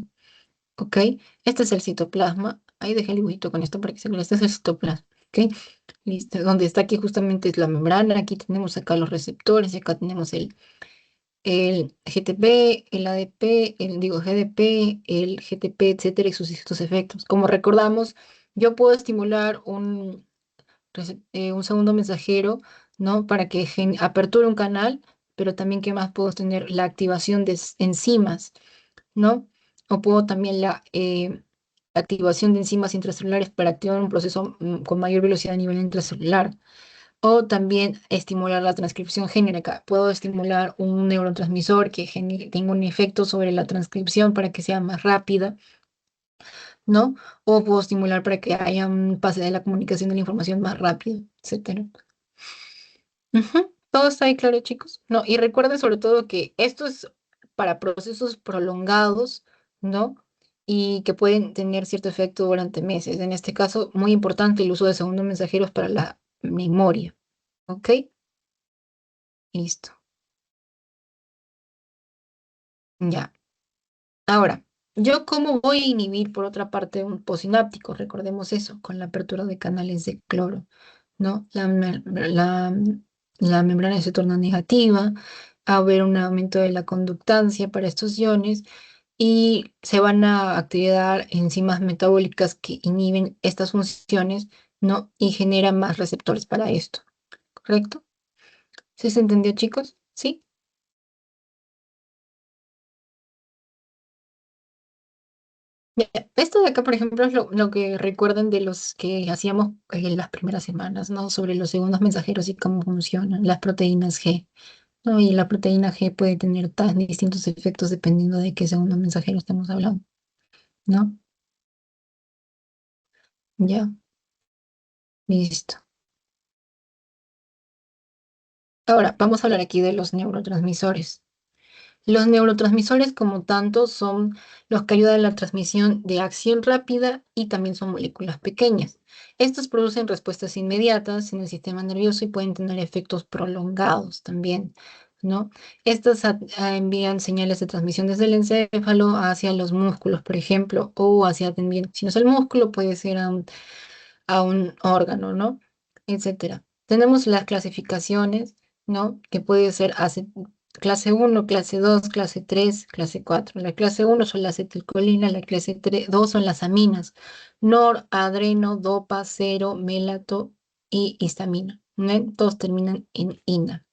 ¿Ok? Este es el citoplasma. Ahí dejé el dibujito con esto para que se vea. Este es el citoplasma. ¿Ok? Listo. Donde está aquí justamente es la membrana. Aquí tenemos acá los receptores y acá tenemos el GTP, el ADP, digo GDP, el GTP, etcétera, y sus distintos efectos. Como recordamos, yo puedo estimular un segundo mensajero, ¿no? Para que aperture un canal, pero también, ¿qué más puedo tener? La activación de enzimas, ¿no? O puedo también la activación de enzimas intracelulares para activar un proceso con mayor velocidad a nivel intracelular. O también estimular la transcripción génica. Puedo estimular un neurotransmisor que tenga un efecto sobre la transcripción para que sea más rápida, ¿no? O puedo estimular para que haya un pase de la comunicación de la información más rápido, etcétera. Ujú. ¿Todo está ahí claro, chicos? No, y recuerden sobre todo que esto es para procesos prolongados, ¿no? Y que pueden tener cierto efecto durante meses. En este caso, muy importante el uso de segundos mensajeros para la memoria. ¿Ok? Listo. Ya. Ahora, ¿yo cómo voy a inhibir, por otra parte, un posináptico? Recordemos eso, con la apertura de canales de cloro, ¿no? La membrana se torna negativa, a haber un aumento de la conductancia para estos iones y se van a activar enzimas metabólicas que inhiben estas funciones, ¿no? Y generan más receptores para esto, ¿correcto? ¿Sí se entendió, chicos? ¿Sí? Ya, esto de acá, por ejemplo, es lo que recuerdan de los que hacíamos en las primeras semanas, ¿no? Sobre los segundos mensajeros y cómo funcionan las proteínas G, ¿no? Y la proteína G puede tener tan distintos efectos dependiendo de qué segundo mensajero estamos hablando, ¿no? Ya, listo. Ahora, vamos a hablar aquí de los neurotransmisores. Los neurotransmisores como tanto son los que ayudan a la transmisión de acción rápida y también son moléculas pequeñas. Estos producen respuestas inmediatas en el sistema nervioso y pueden tener efectos prolongados también, ¿no? Estas envían señales de transmisión desde el encéfalo hacia los músculos, por ejemplo, o hacia también, si no es el músculo, puede ser a un órgano, ¿no? Etcétera. Tenemos las clasificaciones, ¿no? Que puede ser clase uno, clase 2, clase 3, clase 4. La clase uno son la acetilcolina, la clase 2 son las aminas, noradreno, dopa, cero, melato y histamina, ¿no? Todos terminan en ina,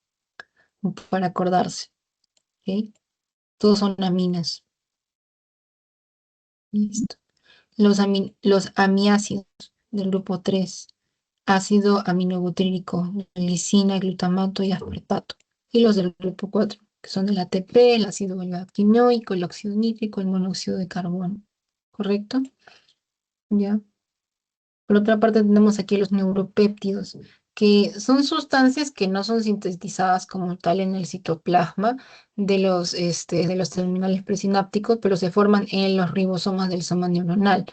para acordarse, ¿ok? Todos son aminas. Listo. Los amiácidos del grupo 3. Ácido aminobutírico, lisina, glutamato y aspartato. Y los del grupo 4, que son el ATP, el ácido galactinoico, el óxido nítrico, el monóxido de carbono. ¿Correcto? Ya. Por otra parte, tenemos aquí los neuropéptidos, que son sustancias que no son sintetizadas como tal en el citoplasma de los terminales presinápticos, pero se forman en los ribosomas del soma neuronal.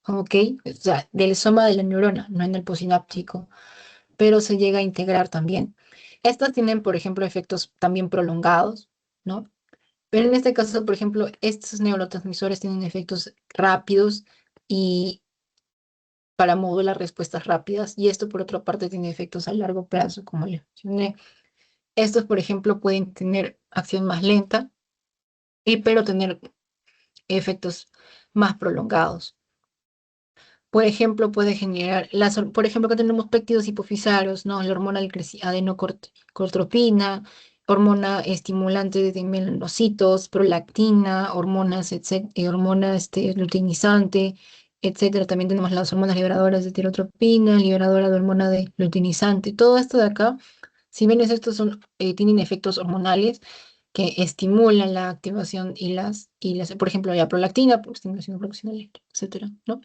¿Ok? O sea, del soma de la neurona, no en el posináptico, pero se llega a integrar también. Estas tienen, por ejemplo, efectos también prolongados, ¿no? Pero en este caso, por ejemplo, estos neurotransmisores tienen efectos rápidos y para modular respuestas rápidas, y esto por otra parte tiene efectos a largo plazo, como les mencioné. Estos, por ejemplo, pueden tener acción más lenta y pero tener efectos más prolongados. Por ejemplo, puede generar, por ejemplo, que tenemos péptidos hipofisarios, ¿no? La hormona adenocortropina, hormona estimulante de melanocitos, prolactina, hormona luteinizante, etcétera. También tenemos las hormonas liberadoras de tirotropina, liberadora de hormona de luteinizante. Todo esto de acá, si bien estos tienen efectos hormonales que estimulan la activación por ejemplo, la prolactina, por estimulación de producción eléctrica, etcétera, ¿no?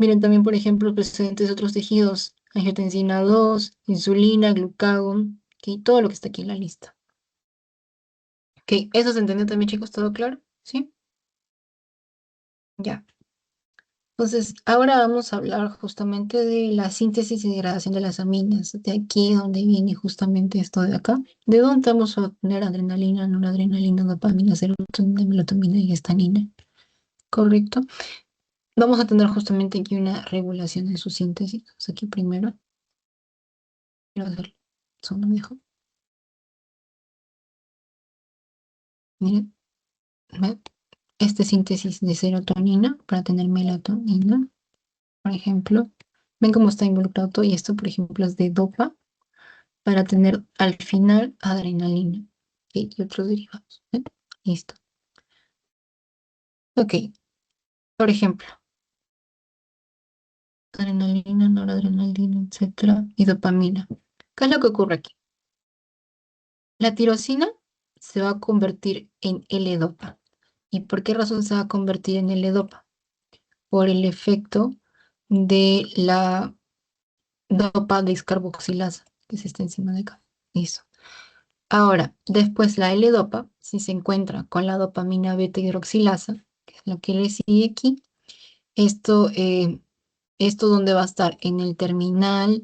Miren también, por ejemplo, presentes de otros tejidos, angiotensina 2, insulina, glucagón, ¿ok? Todo lo que está aquí en la lista. ¿Ok? ¿Eso se entendió también, chicos? ¿Todo claro? ¿Sí? Ya. Entonces, ahora vamos a hablar justamente de la síntesis y degradación de las aminas. De aquí donde viene justamente esto de acá. ¿De dónde vamos a obtener adrenalina, noradrenalina, dopamina, serotonina, melatonina y gestamina? ¿Correcto? Vamos a tener justamente aquí una regulación de su síntesis. Entonces, aquí primero, quiero hacer zoom, ¿me dejo? Miren. ¿Ve? Esta síntesis de serotonina para tener melatonina, por ejemplo. Ven cómo está involucrado todo y esto, por ejemplo, es de dopa para tener al final adrenalina, ¿ok? Y otros derivados. ¿Ven? Listo. Ok, por ejemplo, adrenalina, noradrenalina, etcétera, y dopamina. ¿Qué es lo que ocurre aquí? La tirosina se va a convertir en L-dopa. ¿Y por qué razón se va a convertir en L-dopa? Por el efecto de la dopa descarboxilasa, que se está encima de acá. Listo. Ahora, después la L-dopa, si se encuentra con la dopamina beta hidroxilasa, que es lo que le sigue aquí, esto donde va a estar en el terminal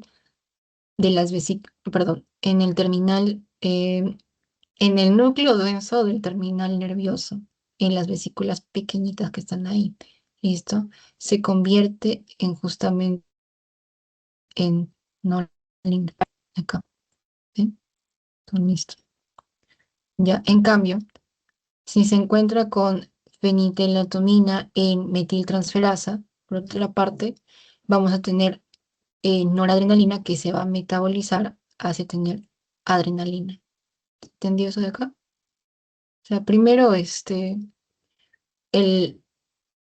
de las vesículas, perdón, en el terminal, en el núcleo denso del terminal nervioso, en las vesículas pequeñitas que están ahí. Listo. Se convierte en justamente en noradrenalina. Acá. ¿Sí? Listo. Ya, en cambio, si se encuentra con feniletlamina en metiltransferasa, por otra parte, vamos a tener noradrenalina que se va a metabolizar hacia tener adrenalina. ¿Entendido eso de acá? O sea, primero, el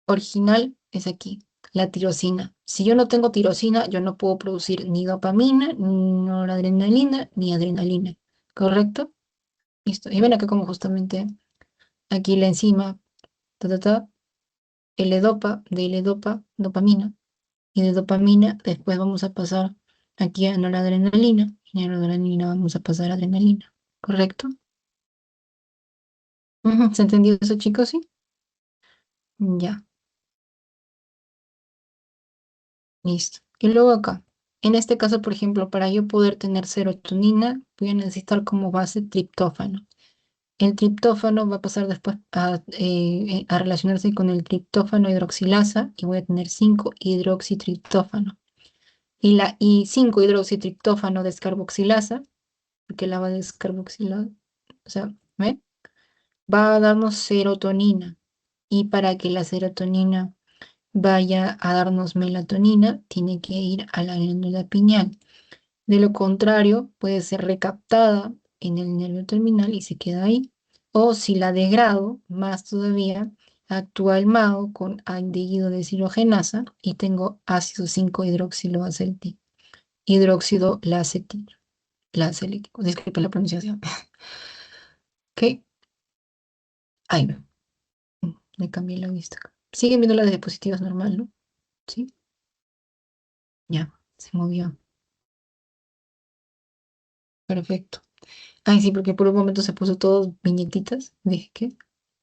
original es aquí, la tirosina. Si yo no tengo tirosina, yo no puedo producir ni dopamina, ni noradrenalina, ni adrenalina. ¿Correcto? Listo. Y ven acá como justamente aquí la enzima, ta, ta, ta, L-dopa, de L-dopa, dopamina. Y de dopamina después vamos a pasar aquí a noradrenalina. Y de noradrenalina vamos a pasar a adrenalina. ¿Correcto? Ujú, ¿se entendió eso, chicos? Sí. Ya, listo. Y luego acá. En este caso, por ejemplo, para yo poder tener serotonina, voy a necesitar como base triptófano. El triptófano va a pasar después a relacionarse con el triptófano hidroxilasa y voy a tener 5-hidroxitriptófano. Y la I5-hidroxitriptófano descarboxilasa, porque la va a descarboxilar, o sea, ¿ve? Va a darnos serotonina. Y para que la serotonina vaya a darnos melatonina, tiene que ir a la glándula pineal. De lo contrario, puede ser recaptada en el nervio terminal y se queda ahí. O si la degrado, más todavía, actúa el MAO con aldehído deshidrogenasa y tengo ácido 5-hidroxiloacetil, hidróxido lacético. Disculpe la pronunciación. ¿Ok? Ahí no. Le cambié la vista. Siguen viendo las diapositivas normal, ¿no? Sí. Ya, se movió. Perfecto. Ay, sí, porque por un momento se puso todo viñetitas. Dije, ¿qué?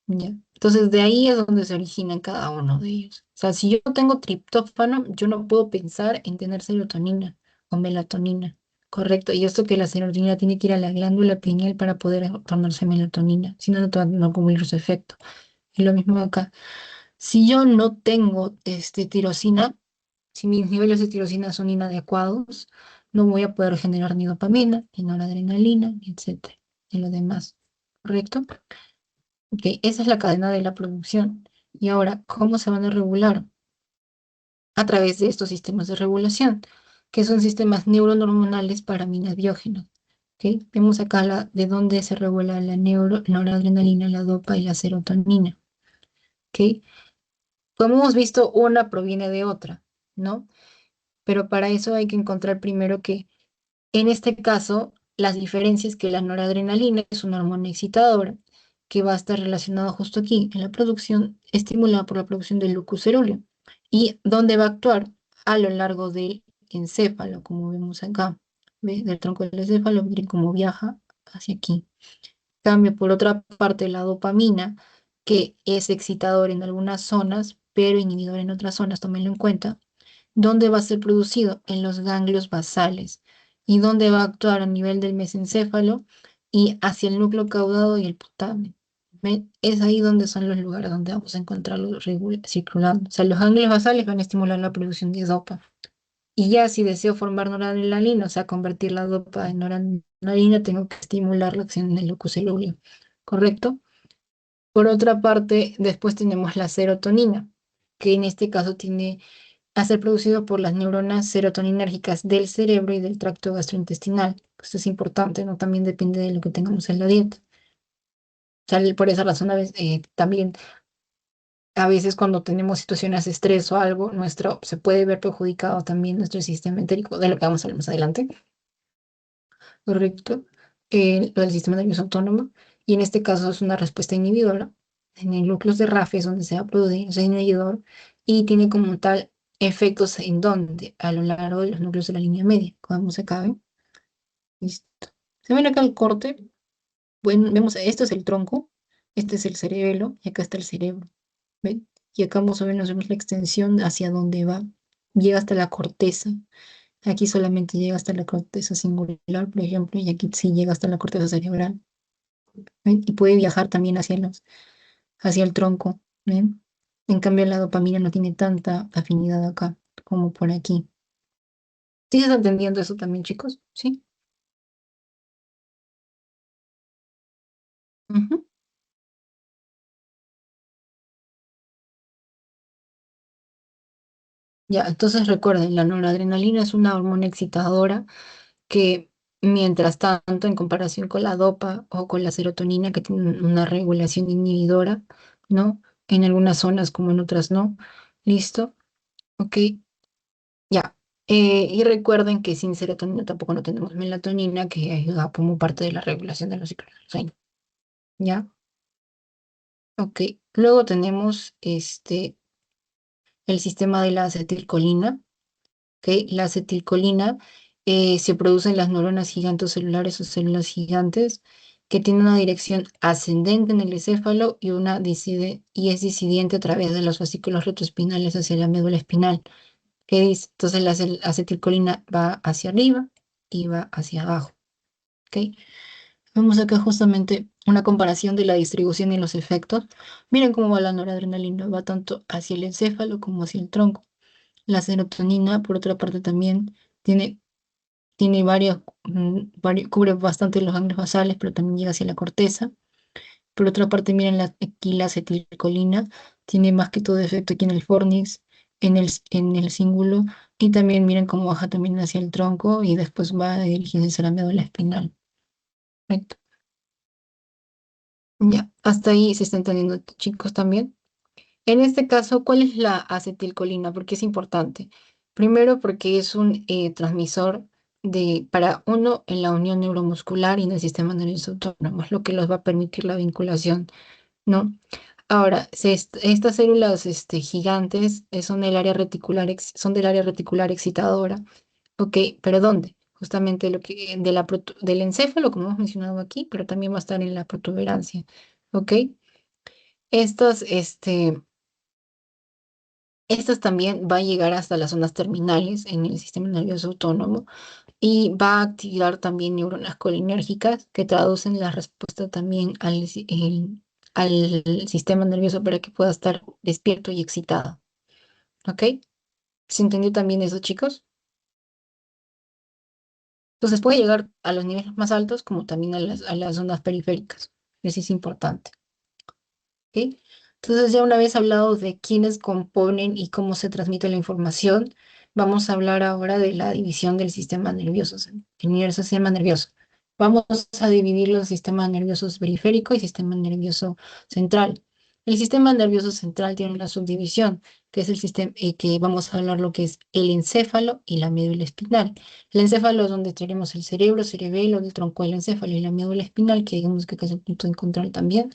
Ya. Entonces, de ahí es donde se originan cada uno de ellos. O sea, si yo no tengo triptófano, yo no puedo pensar en tener serotonina o melatonina. Correcto. Y esto que la serotonina tiene que ir a la glándula pineal para poder tornarse melatonina. Si no, no va a cumplir su efecto. Y lo mismo acá. Si yo no tengo tirosina, si mis niveles de tirosina son inadecuados, no voy a poder generar ni dopamina, ni noradrenalina, ni etcétera, ni lo demás. ¿Correcto? Ok, esa es la cadena de la producción. Y ahora, ¿cómo se van a regular? A través de estos sistemas de regulación, que son sistemas neurohormonales paraminabiógenos. ¿Ok? Vemos acá de dónde se regula la noradrenalina, la dopa y la serotonina. ¿Ok? Como hemos visto, una proviene de otra, ¿no? Pero para eso hay que encontrar primero que, en este caso, las diferencias que la noradrenalina es una hormona excitadora que va a estar relacionada justo aquí, en la producción, estimulada por la producción del locus cerúleo. ¿Y dónde va a actuar? A lo largo del encéfalo, como vemos acá. ¿Ve? Del tronco del encéfalo, miren cómo viaja hacia aquí. Cambio, por otra parte, la dopamina, que es excitador en algunas zonas, pero inhibidor en otras zonas, tómenlo en cuenta. ¿Dónde va a ser producido? En los ganglios basales. ¿Y dónde va a actuar? A nivel del mesencéfalo y hacia el núcleo caudado y el putamen. ¿Ven? Es ahí donde son los lugares donde vamos a encontrarlos circulando. O sea, los ganglios basales van a estimular la producción de dopa. Y ya si deseo formar noradrenalina, o sea, convertir la dopa en noradrenalina, tengo que estimular la acción del locus cerúleo. ¿Correcto? Por otra parte, después tenemos la serotonina, que en este caso tiene a ser producido por las neuronas serotoninérgicas del cerebro y del tracto gastrointestinal. Esto es importante, ¿no? También depende de lo que tengamos en la dieta. O sea, por esa razón, también a veces cuando tenemos situaciones de estrés o algo, se puede ver perjudicado también nuestro sistema entérico, de lo que vamos a hablar más adelante, ¿correcto? Lo del sistema nervioso autónomo, y en este caso es una respuesta inhibidora. En el núcleo de RAF es donde se va a producir ese inhibidor y tiene como tal efectos en donde, a lo largo de los núcleos de la línea media, como se cabe. Listo. Se ven acá el corte. Bueno, vemos, esto es el tronco, este es el cerebelo y acá está el cerebro. ¿Ven? Y acá más o menos vemos la extensión hacia dónde va. Llega hasta la corteza. Aquí solamente llega hasta la corteza singular, por ejemplo, y aquí sí llega hasta la corteza cerebral. ¿Ven? Y puede viajar también hacia el tronco. ¿Ven? En cambio, la dopamina no tiene tanta afinidad acá como por aquí. ¿Sí se está entendiendo eso también, chicos? Sí. Ujú. Ya, entonces recuerden, la noradrenalina es una hormona excitadora que, mientras tanto, en comparación con la dopa o con la serotonina, que tienen una regulación inhibidora, ¿no? En algunas zonas como en otras no. ¿Listo? Ok, ya. Y recuerden que sin serotonina tampoco no tenemos melatonina, que ayuda como parte de la regulación de los ciclos del sueño. ¿Ya? Ok. Luego tenemos el sistema de la acetilcolina. ¿Ok? La acetilcolina se produce en las neuronas gigantocelulares o células gigantes que tienen una dirección ascendente en el encéfalo y es disidente a través de los fascículos retroespinales hacia la médula espinal. ¿Qué dice? Entonces la acetilcolina va hacia arriba y va hacia abajo. ¿Ok? Vemos acá justamente una comparación de la distribución y los efectos. Miren cómo va la noradrenalina, va tanto hacia el encéfalo como hacia el tronco. La serotonina, por otra parte, también tiene, tiene cubre bastante los ganglios basales, pero también llega hacia la corteza. Por otra parte, miren aquí la acetilcolina, tiene más que todo efecto aquí en el fornix, en el cíngulo, y también miren cómo baja también hacia el tronco y después va a dirigirse hacia la médula espinal. Perfecto. Ya, hasta ahí se está entendiendo, chicos, también. En este caso, ¿cuál es la acetilcolina? Porque es importante. Primero, porque es un transmisor para uno en la unión neuromuscular y en el sistema nervioso autónomo, es lo que los va a permitir la vinculación, ¿no? Ahora, estas células gigantes son del área reticular excitadora. Ok, pero ¿dónde? Justamente del encéfalo, como hemos mencionado aquí, pero también va a estar en la protuberancia. ¿Ok? Estas, este, Estas también va a llegar hasta las zonas terminales en el sistema nervioso autónomo y va a activar también neuronas colinérgicas que traducen la respuesta también al sistema nervioso para que pueda estar despierto y excitado. ¿Ok? ¿Se entendió también eso, chicos? Entonces puede llegar a los niveles más altos como también a las zonas periféricas. Eso es importante. ¿Ok? Entonces, ya una vez hablado de quiénes componen y cómo se transmite la información, vamos a hablar ahora de la división del sistema nervioso, o sea, el universo sistema nervioso. Vamos a dividir los sistemas nerviosos periférico y sistema nervioso central. El sistema nervioso central tiene una subdivisión, que es el sistema, que vamos a hablar lo que es el encéfalo y la médula espinal. El encéfalo es donde tenemos el cerebro, cerebelo, el tronco del encéfalo y la médula espinal, que digamos que es el punto de control también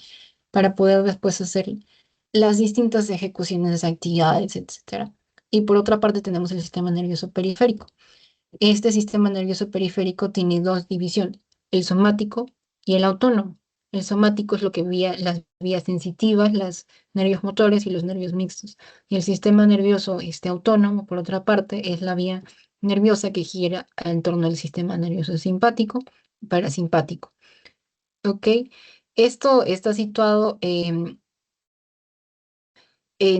para poder después hacer las distintas ejecuciones de actividades, etcétera. Y por otra parte tenemos el sistema nervioso periférico. Este sistema nervioso periférico tiene dos divisiones, el somático y el autónomo. El somático es lo que vía las vías sensitivas, los nervios motores y los nervios mixtos. Y el sistema nervioso autónomo, por otra parte, es la vía nerviosa que gira en torno al sistema nervioso simpático y parasimpático. ¿Ok? Esto está situado en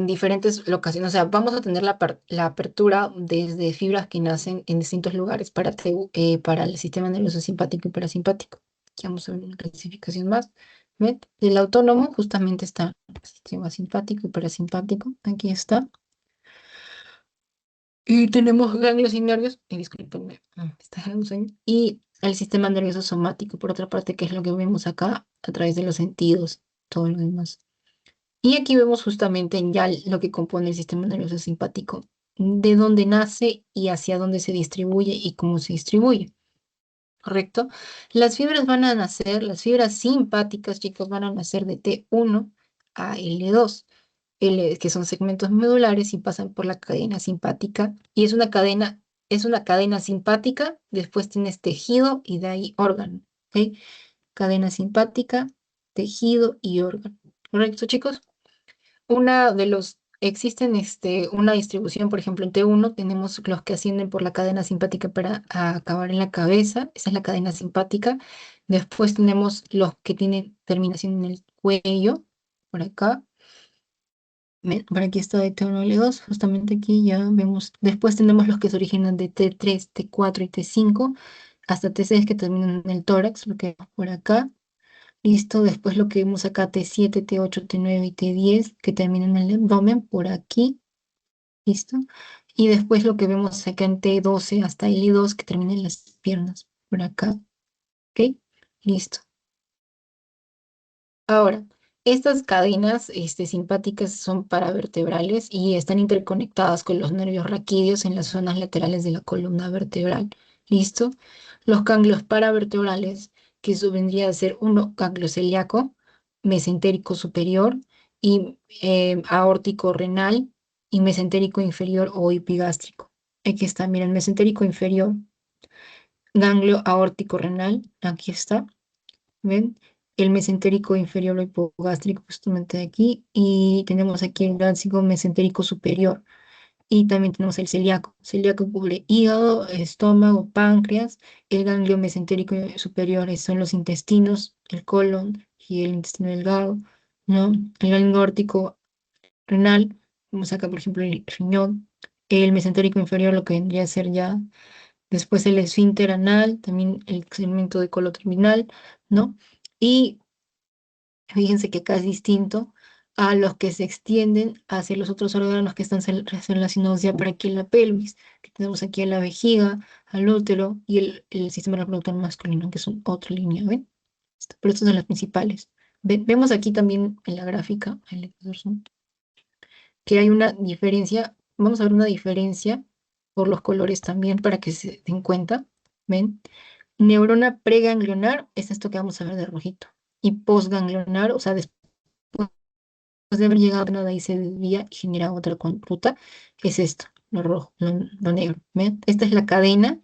diferentes locaciones. O sea, vamos a tener la apertura desde fibras que nacen en distintos lugares para el sistema nervioso simpático y parasimpático. Aquí vamos a ver una clasificación más. ¿Ven? El autónomo justamente está el sistema simpático y parasimpático. Aquí está. Y tenemos ganglios y nervios. Y discúlpenme, está dando un sueño. Y el sistema nervioso somático, por otra parte, que es lo que vemos acá a través de los sentidos, todo lo demás. Y aquí vemos justamente ya lo que compone el sistema nervioso simpático, de dónde nace y hacia dónde se distribuye y cómo se distribuye, ¿correcto? Las fibras van a nacer, las fibras simpáticas, chicos, van a nacer de T1 a L2, que son segmentos medulares y pasan por la cadena simpática. Y es una cadena simpática, después tienes tejido y de ahí órgano, ¿ok? Cadena simpática, tejido y órgano, ¿correcto, chicos? Existen una distribución, por ejemplo, en T1 tenemos los que ascienden por la cadena simpática para acabar en la cabeza, esa es la cadena simpática. Después tenemos los que tienen terminación en el cuello, por acá. Por aquí está de T1 a L2, justamente aquí ya vemos. Después tenemos los que se originan de T3, T4 y T5, hasta T6 que terminan en el tórax, lo que vemos por acá. Listo, después lo que vemos acá, T7, T8, T9 y T10, que terminan en el abdomen, por aquí, listo. Y después lo que vemos acá en T12 hasta L2, que terminan en las piernas, por acá, ¿ok? Listo. Ahora, estas cadenas simpáticas son paravertebrales y están interconectadas con los nervios raquídeos en las zonas laterales de la columna vertebral. ¿Listo? Los ganglios paravertebrales, que eso vendría a ser uno ganglio celíaco, mesentérico superior y aórtico renal y mesentérico inferior o epigástrico. Aquí está, miren, mesentérico inferior, ganglio aórtico renal, aquí está. ¿Ven? El mesentérico inferior o hipogástrico justamente aquí. Y tenemos aquí el gástrico mesentérico superior. Y también tenemos el celíaco. Celíaco cubre hígado, estómago, páncreas. El ganglio mesentérico superior son los intestinos, el colon y el intestino delgado, ¿no? El ganglio aórtico renal, vamos acá por ejemplo el riñón. El mesentérico inferior, lo que vendría a ser ya después el esfínter anal, también el segmento de colon terminal, ¿no? Y fíjense que acá es distinto a los que se extienden hacia los otros órganos que están relacionados ya por aquí en la pelvis, que tenemos aquí en la vejiga, al útero y el sistema reproductor masculino, que son otra línea, ¿ven? Pero estas son las principales. Vemos aquí también en la gráfica, que hay una diferencia, vamos a ver una diferencia por los colores también para que se den cuenta, ¿ven? Neurona preganglionar, es esto que vamos a ver de rojito, y postganglionar, o sea, después de haber llegado a nada y se desvía y genera otra ruta, es esto, lo rojo, lo negro, ¿ven? Esta es la cadena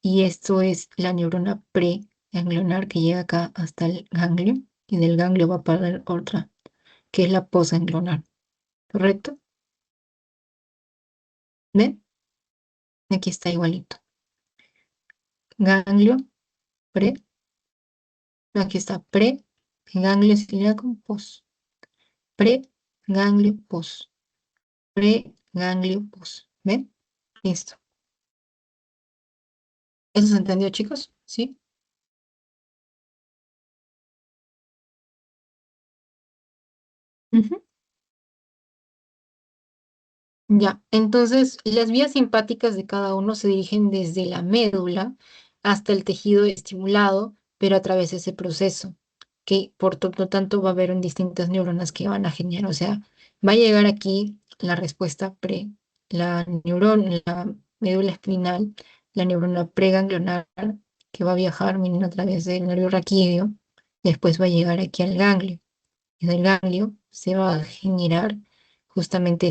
y esto es la neurona preganglionar que llega acá hasta el ganglio y del ganglio va para otra, que es la postganglionar, ¿correcto? ¿Ven? Aquí está igualito. Ganglio, pre, aquí está pre, ganglio ciliaco, pos, pre, ganglio, pos, pre, ganglio, pos. ¿Ven? Listo. ¿Eso se entendió, chicos? ¿Sí? Ujú. Ya, entonces las vías simpáticas de cada uno se dirigen desde la médula hasta el tejido estimulado, pero a través de ese proceso, que por lo tanto va a haber distintas neuronas que van a generar, o sea, va a llegar aquí la respuesta la neurona, la médula espinal, la neurona preganglionar, que va a viajar viniendo a través del nervio raquídeo, después va a llegar aquí al ganglio, y del ganglio se va a generar justamente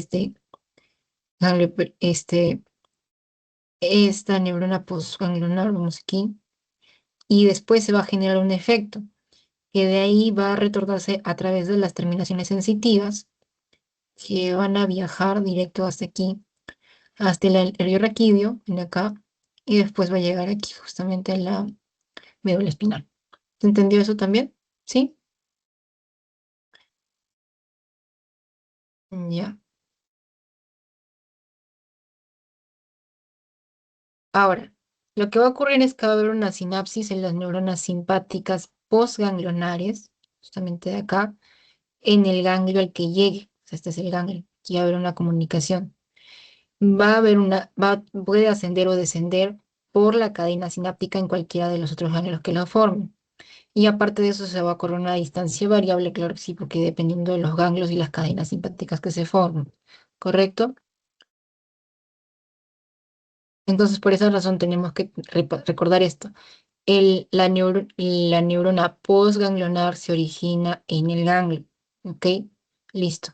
esta neurona postganglionar, vamos aquí, y después se va a generar un efecto que de ahí va a retornarse a través de las terminaciones sensitivas que van a viajar directo hasta aquí, hasta el nervio raquídeo, en acá, y después va a llegar aquí justamente a la médula espinal. ¿Se entendió eso también? ¿Sí? Ya. Ahora, lo que va a ocurrir es que va a haber una sinapsis en las neuronas simpáticas postganglionares, justamente de acá, en el ganglio al que llegue. O sea, este es el ganglio. Aquí va a haber una comunicación. Va a haber puede ascender o descender por la cadena sináptica en cualquiera de los otros ganglios que la formen. Y aparte de eso, se va a correr una distancia variable, claro que sí, porque dependiendo de los ganglios y las cadenas simpáticas que se formen. ¿Correcto? Entonces, por esa razón tenemos que recordar esto. La neurona postganglionar se origina en el ganglio. ¿Ok? Listo.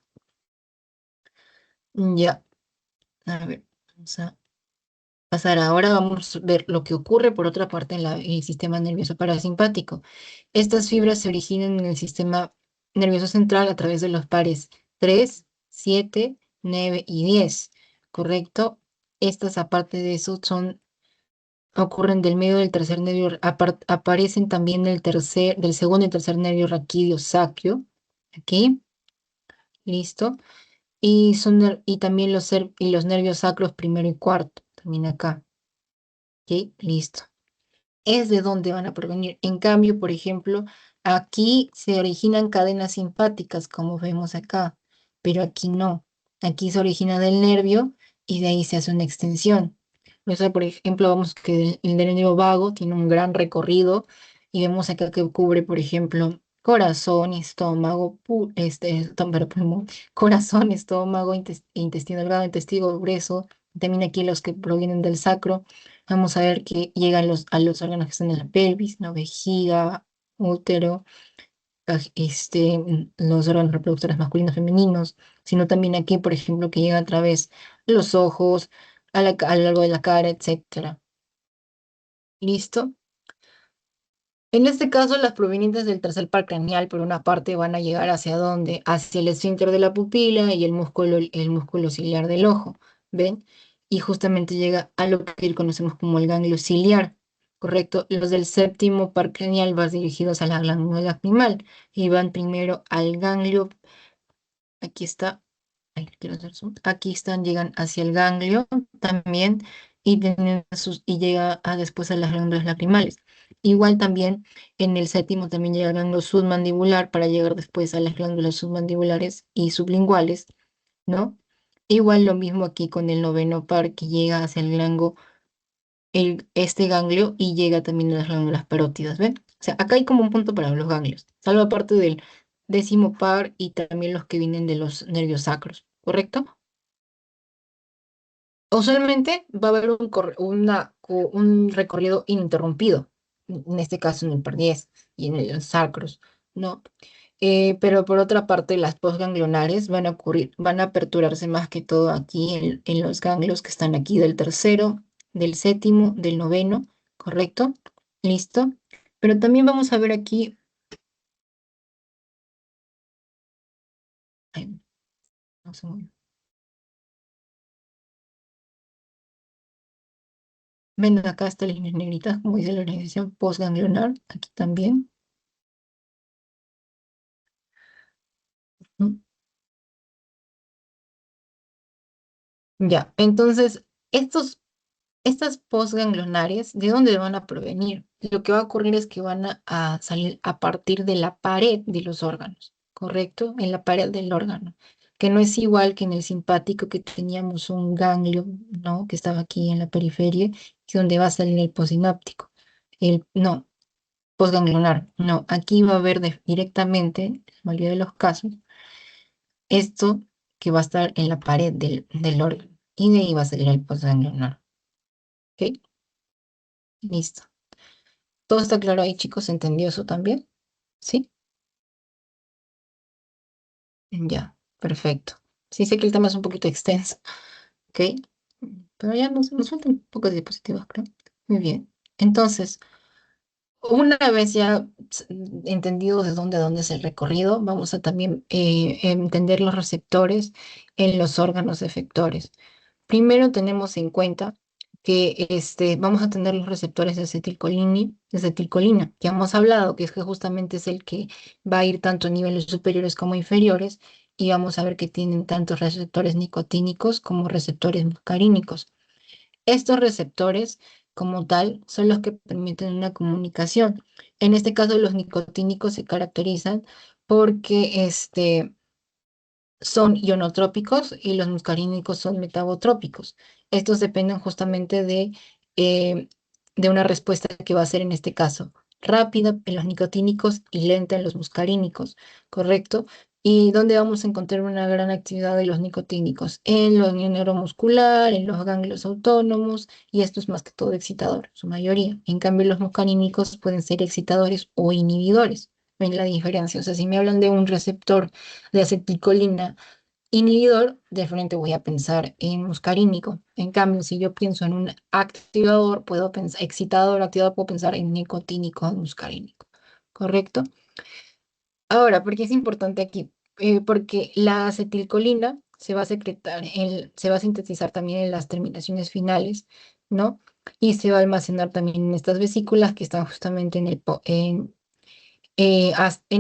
Ya. A ver, vamos a pasar. Ahora vamos a ver lo que ocurre por otra parte en el sistema nervioso parasimpático. Estas fibras se originan en el sistema nervioso central a través de los pares 3, 7, 9 y 10. ¿Correcto? Estas, aparte de eso, ocurren del medio del tercer nervio, aparecen también del segundo y tercer nervio raquídeo sacro. Aquí, listo. Y también y los nervios sacros primero y cuarto, también acá. Ok, listo. Es de dónde van a provenir. En cambio, por ejemplo, aquí se originan cadenas simpáticas, como vemos acá, pero aquí no. Aquí se origina del nervio y de ahí se hace una extensión. O sea, por ejemplo, vamos que el nervio vago tiene un gran recorrido y vemos acá que cubre, por ejemplo, corazón, estómago, perdón, corazón, estómago, intestino delgado, intestino grueso. También aquí los que provienen del sacro. Vamos a ver que llegan a los órganos que están en la pelvis, ¿no? Vejiga, útero, los órganos reproductores masculinos, femeninos, sino también aquí, por ejemplo, que llega a través de los ojos, a lo largo de la cara, etcétera. ¿Listo? En este caso, las provenientes del tercer par craneal, por una parte, van a llegar hacia dónde? Hacia el esfínter de la pupila y el músculo ciliar del ojo, ¿ven? Y justamente llega a lo que conocemos como el ganglio ciliar, ¿correcto? Los del séptimo par craneal van dirigidos a la glándula lacrimal y van primero al ganglio, aquí está, ay, quiero hacer zoom. Aquí están, llegan hacia el ganglio también y llega después a las glándulas lacrimales. Igual también en el séptimo también llega el ganglio submandibular para llegar después a las glándulas submandibulares y sublinguales, ¿no? Igual lo mismo aquí con el noveno par que llega hacia este ganglio y llega también a las glándulas parótidas, ¿ven? O sea, acá hay como un punto para los ganglios, salvo aparte del décimo par y también los que vienen de los nervios sacros, ¿correcto? Usualmente va a haber un recorrido ininterrumpido, en este caso en el par 10 y en los sacros, ¿no? Pero por otra parte, las postganglionares van a aperturarse más que todo aquí en los ganglios que están aquí del tercero, del séptimo, del noveno, ¿correcto? ¿Listo? Pero también vamos a ver aquí, ay, no sé muy bien. Ven acá estas líneas negritas, como dice la organización postganglionar, aquí también. ¿No? Ya, entonces, estos Estas postganglionares, ¿de dónde van a provenir? Lo que va a ocurrir es que van a salir a partir de la pared de los órganos, ¿correcto? En la pared del órgano, que no es igual que en el simpático que teníamos un ganglio, ¿no? Que estaba aquí en la periferia, que donde va a salir el postsináptico. No, postganglionar, no, aquí va a haber directamente, en la mayoría de los casos, esto que va a estar en la pared del órgano, y de ahí va a salir el postganglionar, ¿ok? Listo. ¿Todo está claro ahí, chicos? ¿Se entendió eso también? ¿Sí? Ya, perfecto. Sí, sé que el tema es un poquito extenso, ¿ok? Pero ya nos faltan pocos diapositivas, creo. Muy bien. Entonces, una vez ya entendido de dónde a dónde es el recorrido, vamos a también entender los receptores en los órganos efectores. Primero tenemos en cuenta que vamos a tener los receptores de acetilcolina, que hemos hablado, que es que justamente es el que va a ir tanto a niveles superiores como inferiores, y vamos a ver que tienen tanto receptores nicotínicos como receptores muscarínicos. Estos receptores, como tal, son los que permiten una comunicación. En este caso, los nicotínicos se caracterizan porque son ionotrópicos y los muscarínicos son metabotrópicos. Estos dependen justamente eh, de una respuesta que va a ser en este caso rápida en los nicotínicos y lenta en los muscarínicos, ¿correcto? ¿Y dónde vamos a encontrar una gran actividad de los nicotínicos? En la unión neuromuscular, en los ganglios autónomos, y esto es más que todo excitador, su mayoría. En cambio, los muscarínicos pueden ser excitadores o inhibidores. ¿Ven la diferencia? O sea, si me hablan de un receptor de acetilcolina inhibidor, de frente voy a pensar en muscarínico. En cambio, si yo pienso en un activador, puedo pensar, excitador, activador, puedo pensar en nicotínico o muscarínico. ¿Correcto? Ahora, ¿por qué es importante aquí? Porque la acetilcolina se va a secretar, se va a sintetizar también en las terminaciones finales, ¿no? Y se va a almacenar también en estas vesículas que están justamente en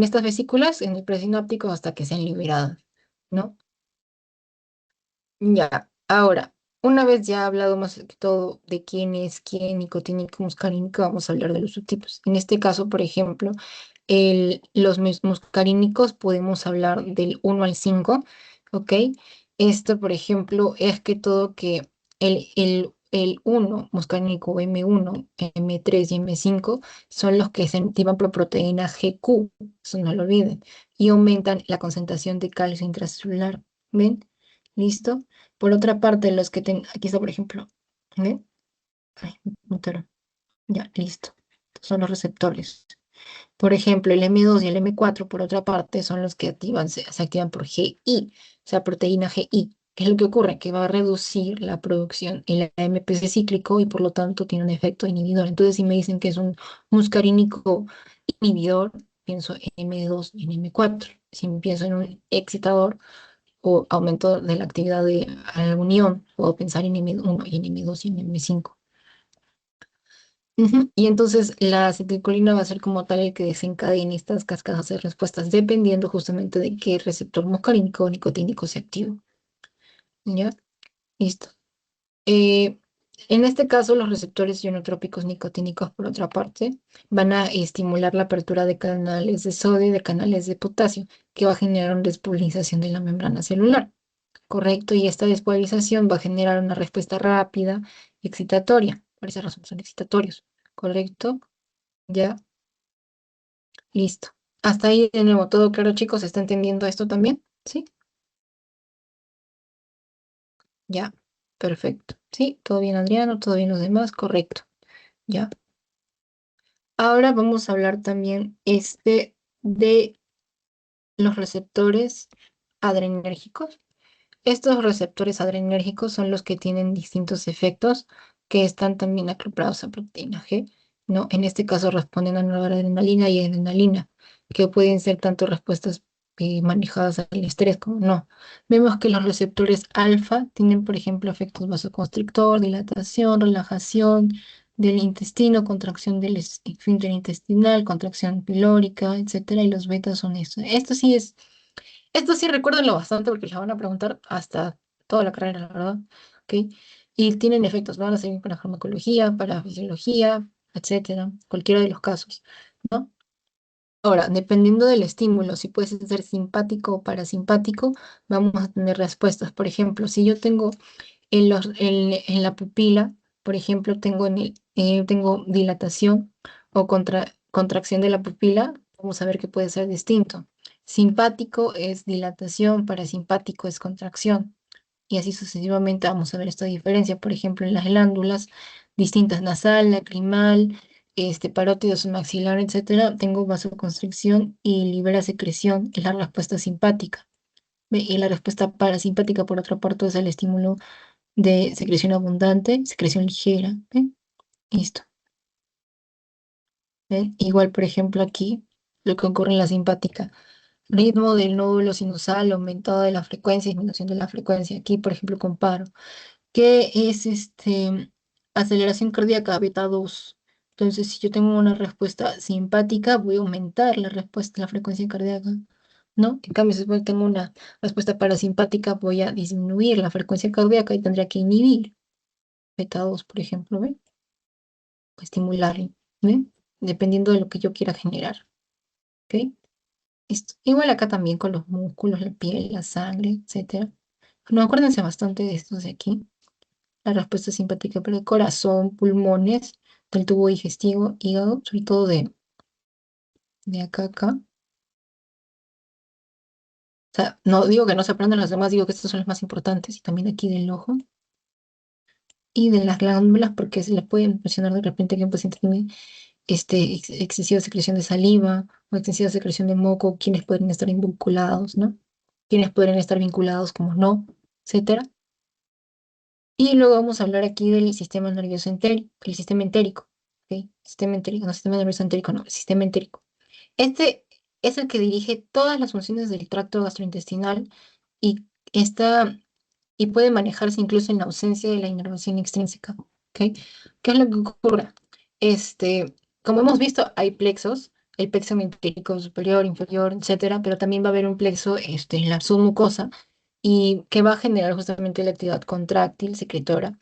estas vesículas, en el presináptico, hasta que sean liberadas, ¿no? Ya, ahora, una vez ya hablado más que todo de quién es quién, nicotínico, muscarínico, vamos a hablar de los subtipos. En este caso, por ejemplo, los muscarínicos podemos hablar del 1 al 5, ¿ok? Esto, por ejemplo, es que todo que el 1 muscarínico M1, M3 y M5 son los que se activan por proteína GQ, eso no lo olviden, y aumentan la concentración de calcio intracelular. ¿Ven? ¿Listo? Por otra parte, aquí está, por ejemplo, ¿ve? Ay, mutaron. Ya, listo. Son los receptores. Por ejemplo, el M2 y el M4, por otra parte, son los que se activan por GI, o sea, proteína GI. ¿Qué es lo que ocurre? Que va a reducir la producción en el AMPC cíclico y por lo tanto tiene un efecto inhibidor. Entonces, si me dicen que es un muscarínico inhibidor, pienso en M2 y en M4. Si pienso en un excitador, o aumento de la actividad de la unión, puedo pensar en M1 y en M2 y en M5. Ujú. Y entonces la acetilcolina va a ser como tal el que desencadene estas cascadas de respuestas, dependiendo justamente de qué receptor muscarínico o nicotínico se activa. ¿Ya? Listo. Eh, en este caso, los receptores ionotrópicos nicotínicos, por otra parte, van a estimular la apertura de canales de sodio y de canales de potasio, que va a generar una despolarización de la membrana celular. Correcto, y esta despolarización va a generar una respuesta rápida y excitatoria. Por esa razón son excitatorios. Correcto, ya, listo. Hasta ahí de nuevo, todo claro, chicos, ¿se está entendiendo esto también? Sí, ya, perfecto. Sí, todo bien, Adriano, todo bien los demás, correcto, ya. Ahora vamos a hablar también de los receptores adrenérgicos. Estos receptores adrenérgicos son los que tienen distintos efectos que están también acoplados a proteína G, ¿no? En este caso responden a noradrenalina y adrenalina, que pueden ser tanto respuestas manejadas al estrés como no. Vemos que los receptores alfa tienen, por ejemplo, efectos vasoconstrictor, dilatación, relajación del intestino, contracción del esfínter intestinal, contracción pilórica, etcétera, y los betas son esto. Esto sí recuérdenlo bastante porque les van a preguntar hasta toda la carrera, la verdad. ¿Ok? y tienen efectos, van a servir para farmacología, para fisiología, etcétera, cualquiera de los casos, ¿no? Ahora, dependiendo del estímulo, si puede ser simpático o parasimpático, vamos a tener respuestas. Por ejemplo, si yo tengo en la pupila, por ejemplo, tengo dilatación o contracción de la pupila, vamos a ver que puede ser distinto. Simpático es dilatación, parasimpático es contracción. Y así sucesivamente vamos a ver esta diferencia. Por ejemplo, en las glándulas distintas, nasal, lacrimal, parótidos maxilar, etcétera, tengo vasoconstricción y libera secreción, es la respuesta simpática. ¿Ve? Y la respuesta parasimpática, por otra parte, es el estímulo de secreción abundante, secreción ligera. ¿Ve? Listo. ¿Ve? Igual, por ejemplo, aquí, lo que ocurre en la simpática. Ritmo del nódulo sinusal, aumentado de la frecuencia, disminución de la frecuencia. Aquí, por ejemplo, comparo. Que es aceleración cardíaca beta 2. Entonces, si yo tengo una respuesta simpática, voy a aumentar la respuesta, la frecuencia cardíaca, ¿no? En cambio, si yo tengo una respuesta parasimpática, voy a disminuir la frecuencia cardíaca y tendría que inhibir beta 2, por ejemplo, ¿ve? O estimularlo, ¿ve? Dependiendo de lo que yo quiera generar, ¿ok? Listo. Igual acá también con los músculos, la piel, la sangre, etcétera. No, acuérdense bastante de estos de aquí. La respuesta simpática para el corazón, pulmones, del tubo digestivo, hígado, sobre todo de acá a acá. O sea, no digo que no se aprendan los demás, digo que estos son los más importantes. Y también aquí del ojo y de las glándulas, porque se les puede impresionar de repente que un paciente tiene excesiva secreción de saliva o excesiva secreción de moco, quienes pueden estar vinculados, ¿no? Quienes pueden estar vinculados como no, etcétera. Y luego vamos a hablar aquí del sistema nervioso entérico, el sistema entérico, ¿ok? Sistema entérico, no sistema nervioso entérico, no, el sistema entérico. Este es el que dirige todas las funciones del tracto gastrointestinal y está y puede manejarse incluso en la ausencia de la inervación extrínseca, ¿ok? ¿Qué es lo que ocurre? Como hemos visto, hay plexos, el plexo entérico superior, inferior, etcétera, pero también va a haber un plexo en la submucosa y que va a generar justamente la actividad contráctil, secretora,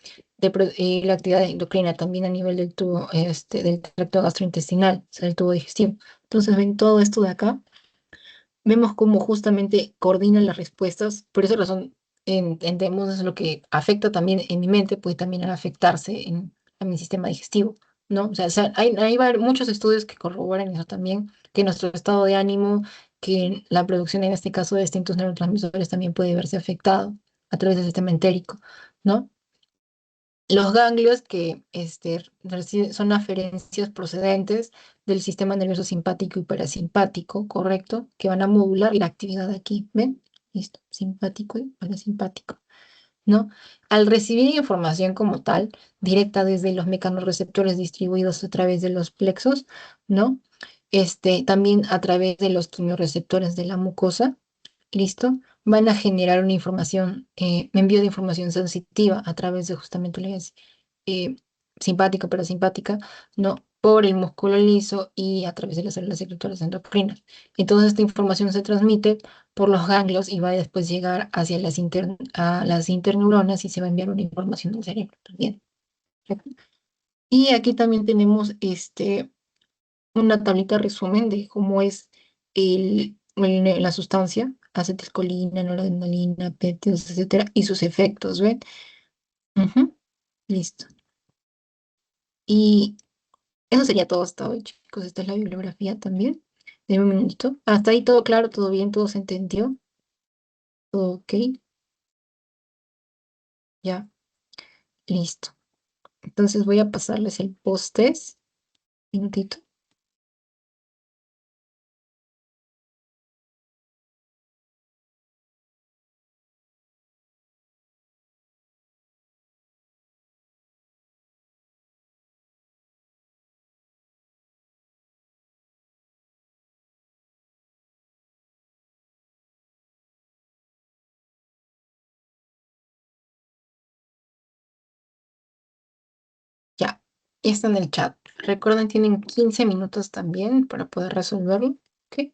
y la actividad endocrina también a nivel del tubo, del tracto gastrointestinal, o sea, del tubo digestivo. Entonces, ven todo esto de acá, vemos cómo justamente coordinan las respuestas. Por esa razón, entendemos es lo que afecta también en mi mente, puede también afectarse en mi sistema digestivo, ¿no? O sea, hay muchos estudios que corroboran eso también, que nuestro estado de ánimo, que la producción en este caso de distintos neurotransmisores también puede verse afectado a través del sistema entérico, ¿no? Los ganglios que son aferencias procedentes del sistema nervioso simpático y parasimpático, ¿correcto? Que van a modular la actividad aquí, ¿ven? Listo, simpático y parasimpático, ¿no? Al recibir información como tal, directa desde los mecanorreceptores distribuidos a través de los plexos, ¿no? También a través de los quimiorreceptores de la mucosa, ¿listo? Van a generar una información, envío de información sensitiva a través de justamente la eh, simpática, parasimpática, ¿no? Por el músculo liso y a través de las células secretoras endocrinas. Entonces, esta información se transmite por los ganglios y va a después llegar hacia a las interneuronas y se va a enviar una información del cerebro también. ¿Correcto? Y aquí también tenemos una tablita resumen de cómo es la sustancia, acetilcolina, noradrenalina, péptidos, etcétera, y sus efectos, ¿ven? Ujú. Listo. Y eso sería todo hasta hoy, chicos. Esta es la bibliografía también. Denme un minutito. Hasta ahí todo claro, todo bien, todo se entendió. Todo ok. Ya, listo. Entonces voy a pasarles el post-test. Minutito. Ya, está en el chat. Recuerden, tienen 15 minutos también para poder resolverlo. ¿Ok?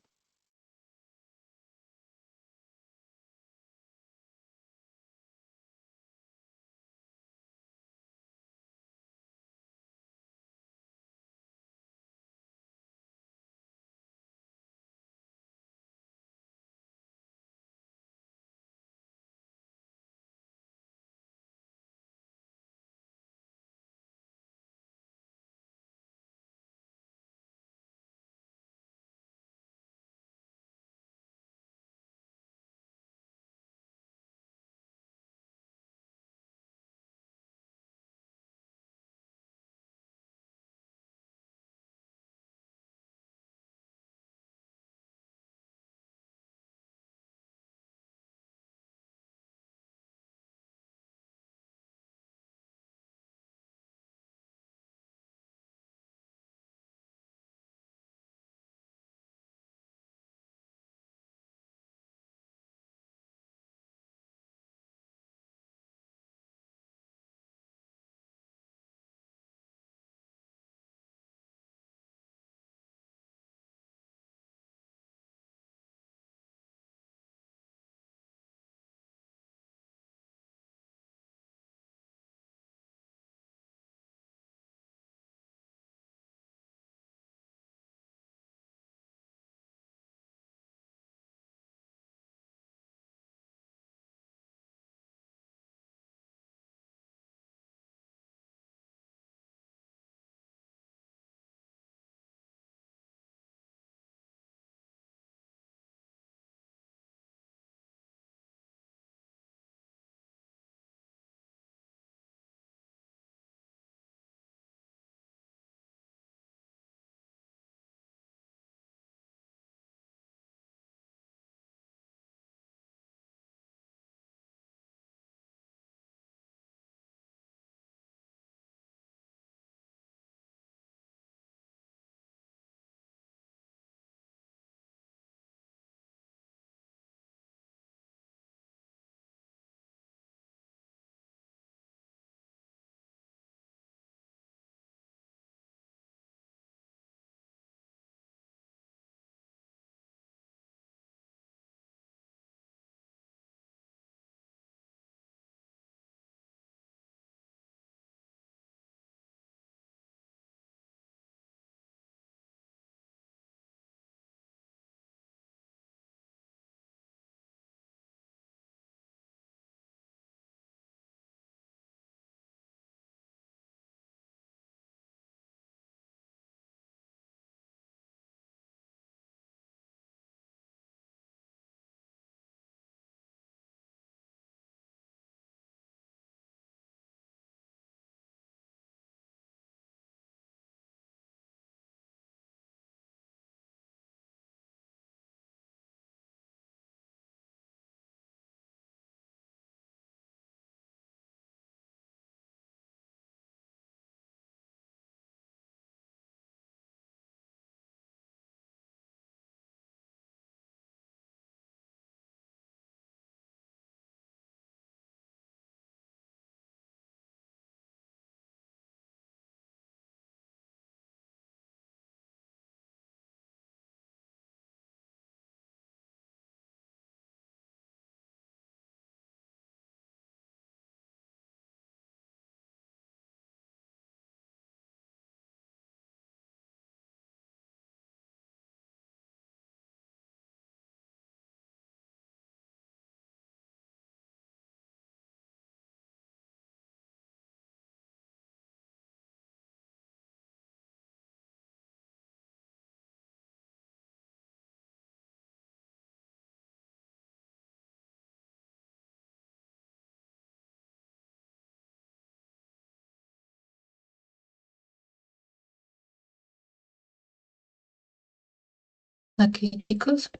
Aquí, chicos,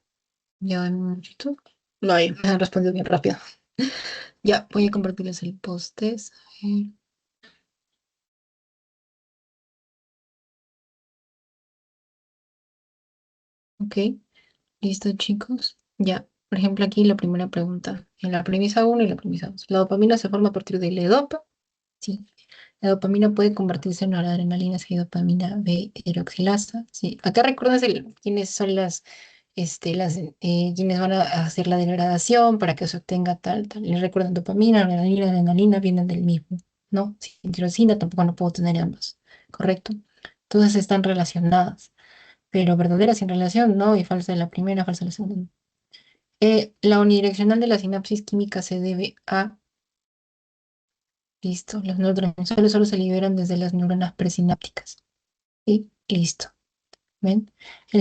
ya en un momentito. No, ahí, me han respondido bien rápido. Ya, voy a compartirles el post-test. A ver. Ok, listo, chicos. Ya, por ejemplo, aquí la primera pregunta. En la premisa uno y la premisa 2. ¿La dopamina se forma a partir de levodopa? Sí. ¿La dopamina puede convertirse en noradrenalina si hay dopamina B hidroxilasa? Sí. Acá recuerden quiénes son quienes van a hacer la degradación para que se obtenga tal, tal. Les recuerdan dopamina, noradrenalina, adrenalina vienen del mismo, ¿no? Sin tirosina tampoco no puedo tener ambas, ¿correcto? Entonces están relacionadas, pero verdaderas sin relación, no, y falsa de la primera, falsa de la segunda. No. La unidireccional de la sinapsis química se debe a, listo, los neurotransmisores solo se liberan desde las neuronas presinápticas. Y listo. ¿Ven? La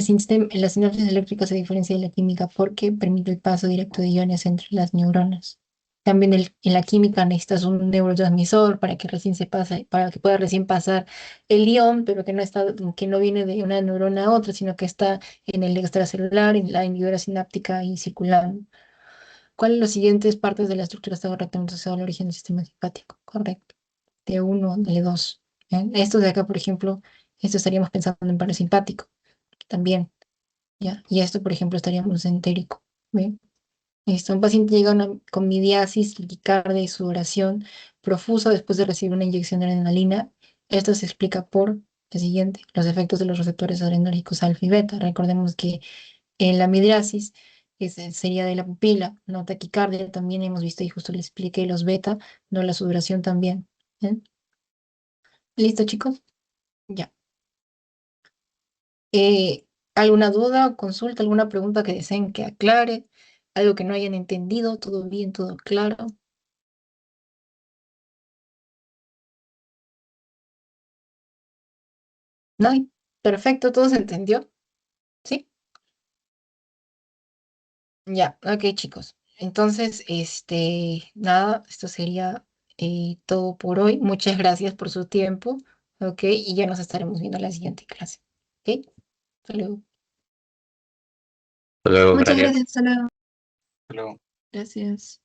sinapsis eléctrica se diferencia de la química porque permite el paso directo de iones entre las neuronas. También en la química necesitas un neurotransmisor para que recién se pase, para que pueda recién pasar el ion, pero que no viene de una neurona a otra, sino que está en el extracelular, en la hendidura sináptica y circulando. ¿Cuál de las siguientes partes de la estructura está correctamente asociada al origen del sistema simpático? Correcto. T1, T2. Esto de acá, por ejemplo, esto estaríamos pensando en parasimpático también, ¿ya? Y esto, por ejemplo, estaríamos entérico, ¿ve? Un paciente llega con midiasis, taquicardia y sudoración profusa después de recibir una inyección de adrenalina. Esto se explica por lo siguiente, los efectos de los receptores adrenérgicos alfa y beta. Recordemos que en la midriasis sería de la pupila, no taquicardia, también hemos visto y justo les expliqué los beta, no la sudoración también. ¿Bien? ¿Listo, chicos? Ya. ¿Alguna duda, consulta, alguna pregunta que deseen que aclare? ¿Algo que no hayan entendido? ¿Todo bien, todo claro? ¿No? Perfecto, ¿todo se entendió? ¿Sí? Ya, ok, chicos. Entonces, nada, esto sería todo por hoy. Muchas gracias por su tiempo, ok, y ya nos estaremos viendo en la siguiente clase, ok. Hasta luego. Hasta luego, Muchas gracias. gracias, hasta luego. Hasta luego. Gracias.